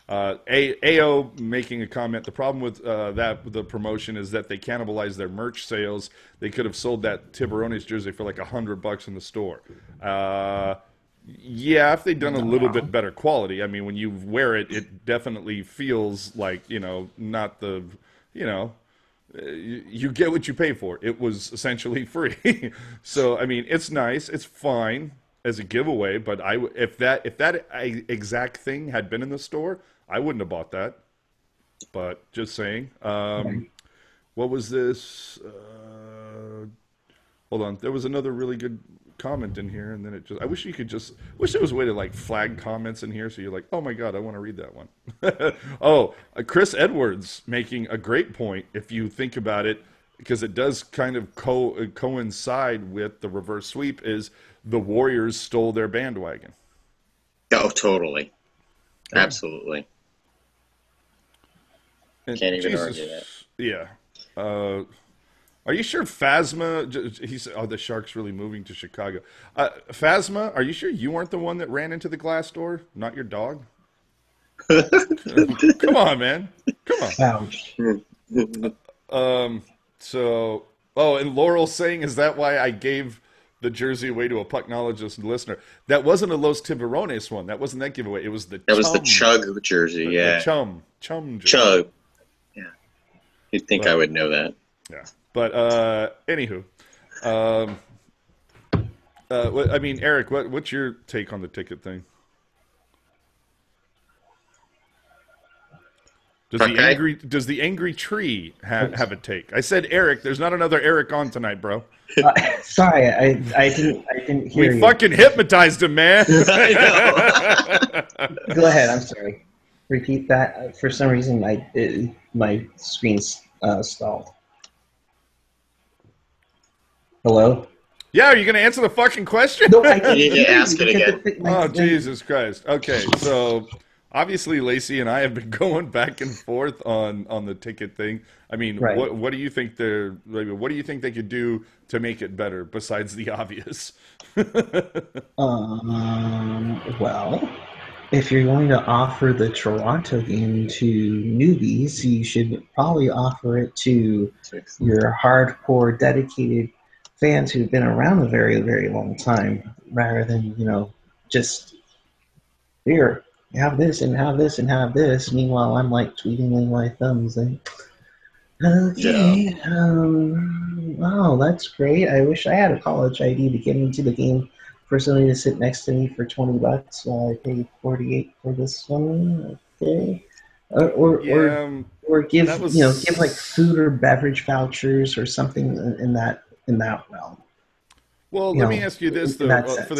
AO making a comment. The problem with the promotion is that they cannibalize their merch sales. They could have sold that Tiburones jersey for like $100 in the store. If they'd done a little bit better quality. I mean, when you wear it, it definitely feels like not the you get what you pay for. It was essentially free. So I mean, it's nice. It's fine as a giveaway, but if that exact thing had been in the store, I wouldn't have bought that. But just saying. What was this? Hold on. There was another really good comment in here, and then it just. I wish there was a way to like flag comments in here, so you're like, oh my god, I want to read that one. Chris Edwards making a great point if you think about it, because it does kind of coincide with the reverse sweep. Is the Warriors stole their bandwagon? Oh, totally. Absolutely. And can't even argue that. Yeah. Are you sure Phasma? He said, "Oh, the Sharks really moving to Chicago." Phasma, are you sure you weren't the one that ran into the glass door? Not your dog? Come on, man. Come on. Ouch. And Laurel's saying, is that why I gave the jersey away to a Pucknologist listener? That wasn't a Los Tiburones one. That wasn't that giveaway. It was the Chug jersey. The chum jersey. Chug. Yeah. You'd think I would know that. Yeah. But anywho, I mean, Eric, what's your take on the ticket thing? Does the angry tree have a take? I said Eric. There's not another Eric on tonight, bro. Sorry, I didn't hear you. We fucking hypnotized him, man. I know. Go ahead. I'm sorry. Repeat that. For some reason, my screen's stalled. Hello? Yeah, are you going to answer the fucking question? No, I can't. You need to ask it again. Jesus Christ. Okay, so obviously Lacey and I have been going back and forth on the ticket thing. I mean, Right. what do you think what do you think they could do to make it better besides the obvious? Well, if you're going to offer the Toronto game to newbies, you should probably offer it to your hardcore, dedicated fans who've been around a very, very long time, rather than, just here, have this and have this and have this. Meanwhile, I'm like tweeting my thumbs and okay, wow, that's great. I wish I had a college ID to get into the game for somebody to sit next to me for $20 while I pay 48 for this one. Okay, Yeah, or give that was. give like food or beverage vouchers or something in that realm. Well, You let me know, ask you this in though, that sense. for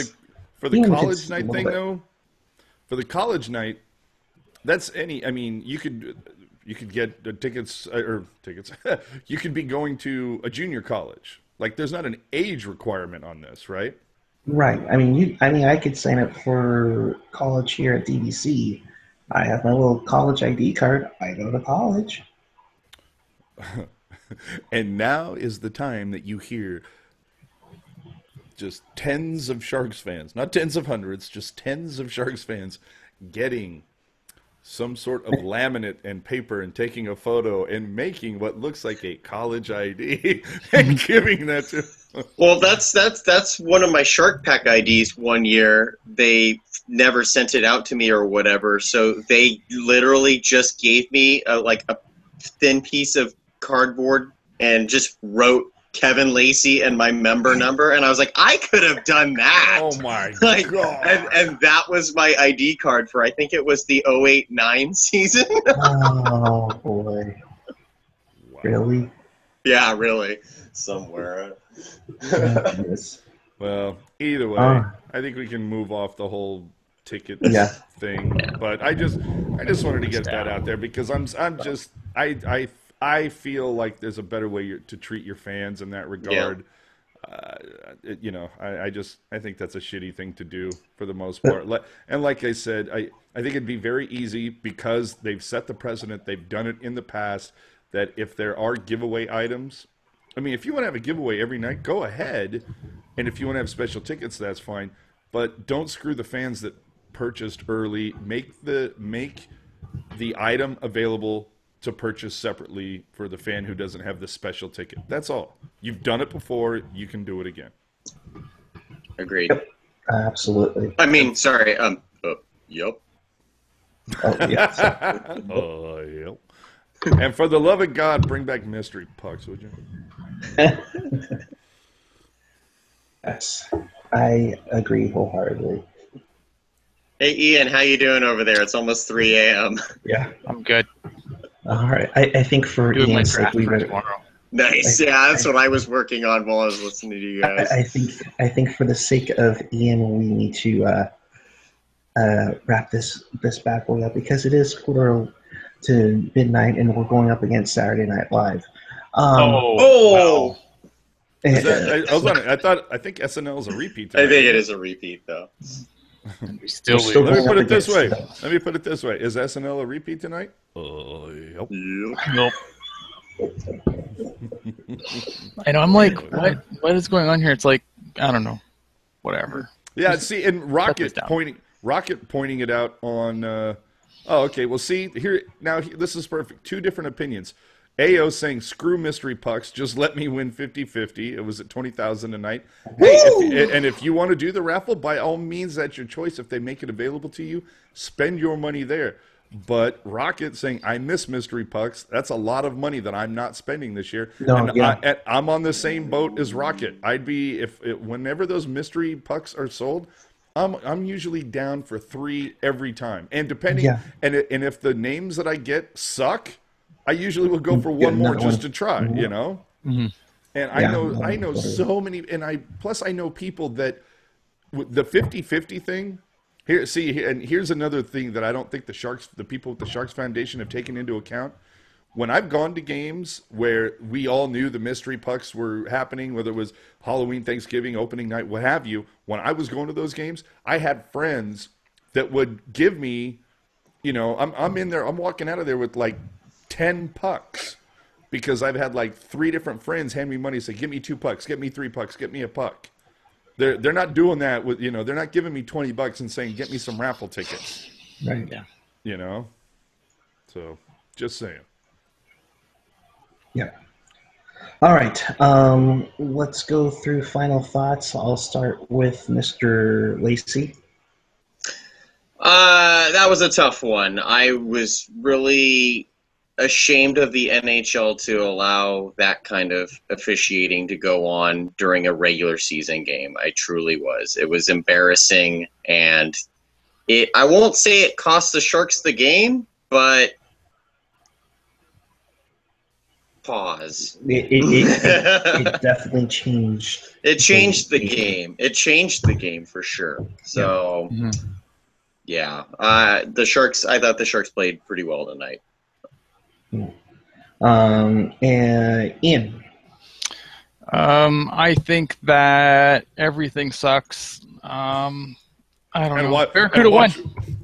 the Even if college it's a night little thing bit. though, for the college night, that's any. I mean, you could get tickets. You could be going to a junior college. Like, there's not an age requirement on this, right? Right. I could sign up for college here at DBC. I have my little college ID card. I go to college. And now is the time that you hear just tens of Sharks fans, not tens of hundreds, just tens of Sharks fans getting some sort of laminate and paper and taking a photo and making what looks like a college ID and giving that to. Well, that's one of my Shark Pack IDs. One year they never sent it out to me or whatever, so they literally just gave me a thin piece of cardboard and just wrote Kevin Lacey and my member number, and I was like, I could have done that. Oh my Like, god! and that was my ID card for, I think it was the 08-09 season. Oh boy. Really? Yeah, really, somewhere. Oh, goodness. Well, either way, I think we can move off the whole ticket Yeah. thing. But I just wanted to get that out there because I feel like there's a better way to treat your fans in that regard. I think that's a shitty thing to do for the most part. And like I said, I think it'd be very easy because they've set the precedent. They've done it in the past that if there are giveaway items, I mean, if you want to have a giveaway every night, go ahead. And if you want to have special tickets, that's fine. But don't screw the fans that purchased early. Make the item available to purchase separately for the fan who doesn't have the special ticket. That's all. You've done it before. You can do it again. Agreed. Yep. Absolutely. I mean, sorry. Yep. Oh, yes. Yep. And for the love of God, bring back mystery pucks, would you? Yes. I agree wholeheartedly. Hey, Ian, how you doing over there? It's almost 3 a.m. Yeah. I'm good. All right. I think for Doing my Ian's sake, draft we for better. tomorrow. Nice. Yeah, that's what I was working on while I was listening to you guys. I think for the sake of Ian, we need to wrap this bad boy up because it is quarter to midnight and we're going up against Saturday Night Live. Oh! Is that, I think SNL is a repeat tonight. I think it is a repeat, though. Still still Let me put it this way. against Let me put it this way. Is SNL a repeat tonight? Yep. Nope. I know. I'm like, what is going on here? It's like, I don't know. Whatever. Yeah. See, and this down. Rocket pointing it out on. Okay. Well, see here now. This is perfect. Two different opinions. AO saying, screw mystery pucks, just let me win 50-50. It was at $20,000 a night. Hey, if you want to do the raffle, by all means, that's your choice. If they make it available to you, spend your money there. But Rocket saying, I miss mystery pucks. That's a lot of money that I'm not spending this year. I'm on the same boat as Rocket. I'd be, whenever those mystery pucks are sold, I'm usually down for 3 every time. And depending, and if the names that I get suck, I usually will go for one more just to try, you know? Mm-hmm. And I know so many, and I know people that the 50-50 thing. Here's another thing that I don't think the people with the Sharks Foundation have taken into account. When I've gone to games where we all knew the mystery pucks were happening, whether it was Halloween, Thanksgiving, opening night, what have you, when I was going to those games, I had friends that would give me You know, I'm in there. I'm walking out of there with like 10 pucks because I've had like 3 different friends hand me money, say, "Give me 2 pucks, get me 3 pucks, get me a puck." They're not doing that with, you know, they're not giving me $20 and saying, "Get me some raffle tickets." Right. Yeah. You know, so just saying. Yeah. All right. Let's go through final thoughts. I'll start with Mr. Lacey. That was a tough one. I was really ashamed of the NHL to allow that kind of officiating to go on during a regular season game. I truly was. It was embarrassing, and I won't say it cost the Sharks the game, but pause. It definitely changed. It changed the game. It changed the game for sure. So, yeah. The Sharks, I thought the Sharks played pretty well tonight. And Ian. I think that everything sucks. I don't know. Barracuda won.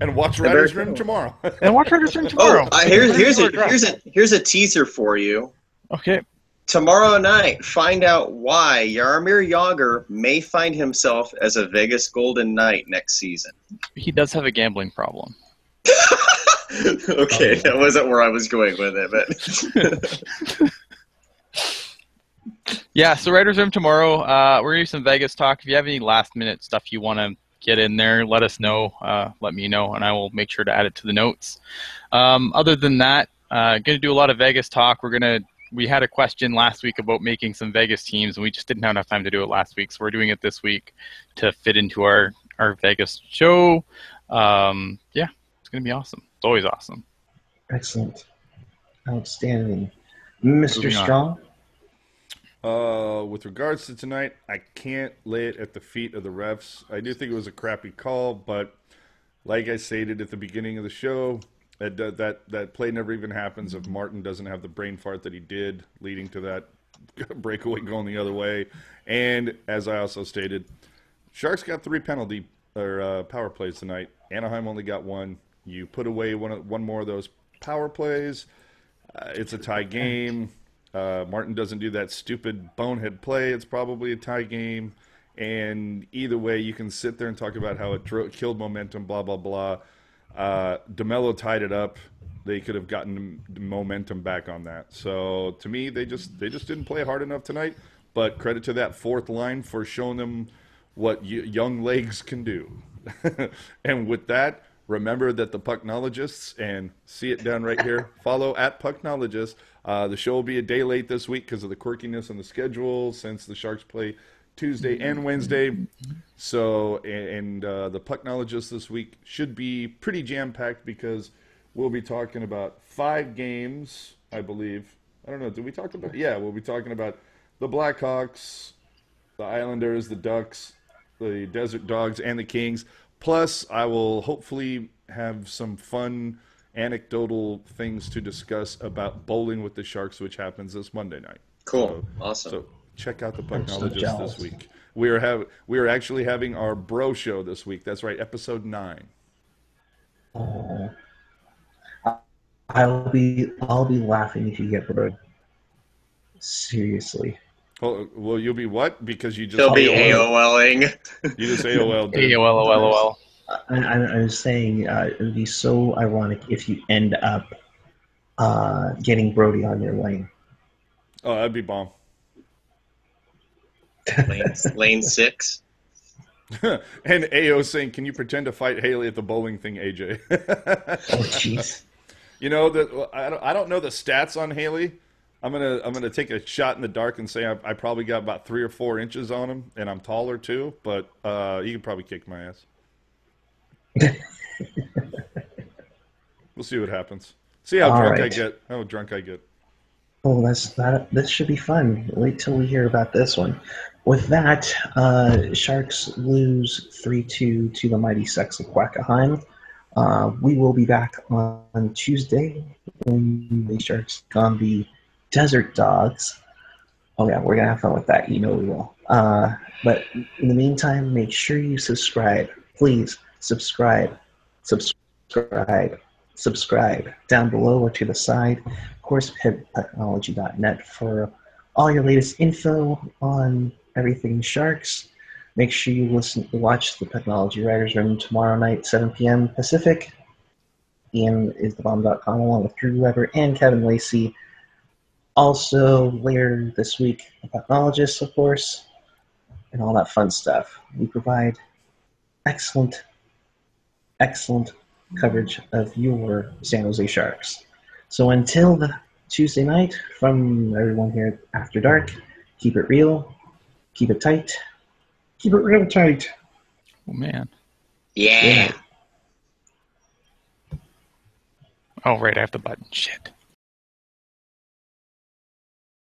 And watch Riders Room tomorrow. And watch Riders Room tomorrow. Here's a teaser for you. Okay. Tomorrow night, find out why Jaromir Jagr may find himself as a Vegas Golden Knight next season. He does have a gambling problem. Okay, that wasn't where I was going with it, but yeah, so Writers Room tomorrow. We're going to do some Vegas talk. If you have any last-minute stuff you want to get in there, let us know. Let me know, and I will make sure to add it to the notes. Other than that, going to do a lot of Vegas talk. We had a question last week about making some Vegas teams, and we just didn't have enough time to do it last week, so we're doing it this week to fit into our Vegas show. Yeah, it's going to be awesome. It's always awesome. Excellent. Outstanding. Mr. Strong? With regards to tonight, I can't lay it at the feet of the refs. I do think it was a crappy call, but like I stated at the beginning of the show, that play never even happens if Martin doesn't have the brain fart that he did, leading to that breakaway going the other way. And as I also stated, Sharks got 3 penalty or power plays tonight. Anaheim only got 1. You put away one more of those power plays, it's a tie game. Martin doesn't do that stupid bonehead play, it's probably a tie game. And either way, you can sit there and talk about how it killed momentum, blah, blah, blah. DeMello tied it up. They could have gotten momentum back on that. So to me, they just didn't play hard enough tonight. But credit to that fourth line for showing them what young legs can do. And with that, remember that the Pucknologists, and see it down right here, follow at Pucknologists. The show will be a day late this week because of the quirkiness on the schedule since the Sharks play Tuesday and Wednesday. So, and the Pucknologists this week should be pretty jam-packed because we'll be talking about 5 games, I believe. I don't know, did we talk about? Yeah, we'll be talking about the Blackhawks, the Islanders, the Ducks, the Desert Dogs, and the Kings. Plus, I will hopefully have some fun anecdotal things to discuss about bowling with the Sharks, which happens this Monday night. Cool. Awesome. So check out the Pucknologist this week. We are actually having our bro show this week. That's right, episode 9. Oh. I'll be laughing if you get bro. Seriously. Well, you'll be what? Because you just He'll be AOLing. You just AOL. AOL. I was saying it would be so ironic if you end up getting Brody on your lane. Oh, that'd be bomb. Lane 6. And AO saying, "Can you pretend to fight Haley at the bowling thing, AJ?" Oh, jeez. You know that I don't know the stats on Haley. I'm gonna take a shot in the dark and say I probably got about 3 or 4 inches on him, and I'm taller too. But he can probably kick my ass. We'll see what happens. See how drunk I get. How drunk I get. Oh, this should be fun. Wait till we hear about this one. With that, Sharks lose 3-2 to the mighty Sex of Quackaheim. We will be back on Tuesday when the Sharks take on the Desert Dogs. Oh yeah, we're gonna have fun with that. You know we will. But in the meantime, make sure you subscribe. Please subscribe. subscribe down below or to the side. Of course, head to pucknology.net for all your latest info on everything Sharks. Make sure you watch the Pucknology Writers Room tomorrow night, 7 p.m. Pacific. IanIsTheBomb.com along with Drew Weber and Kevin Lacey. Also, later this week, the Pucknologists, of course, and all that fun stuff. We provide excellent coverage of your San Jose Sharks. So until the Tuesday night, from everyone here at After Dark, keep it real, keep it tight, keep it real tight. Oh, man. Yeah. Oh, right, I have the button. Shit.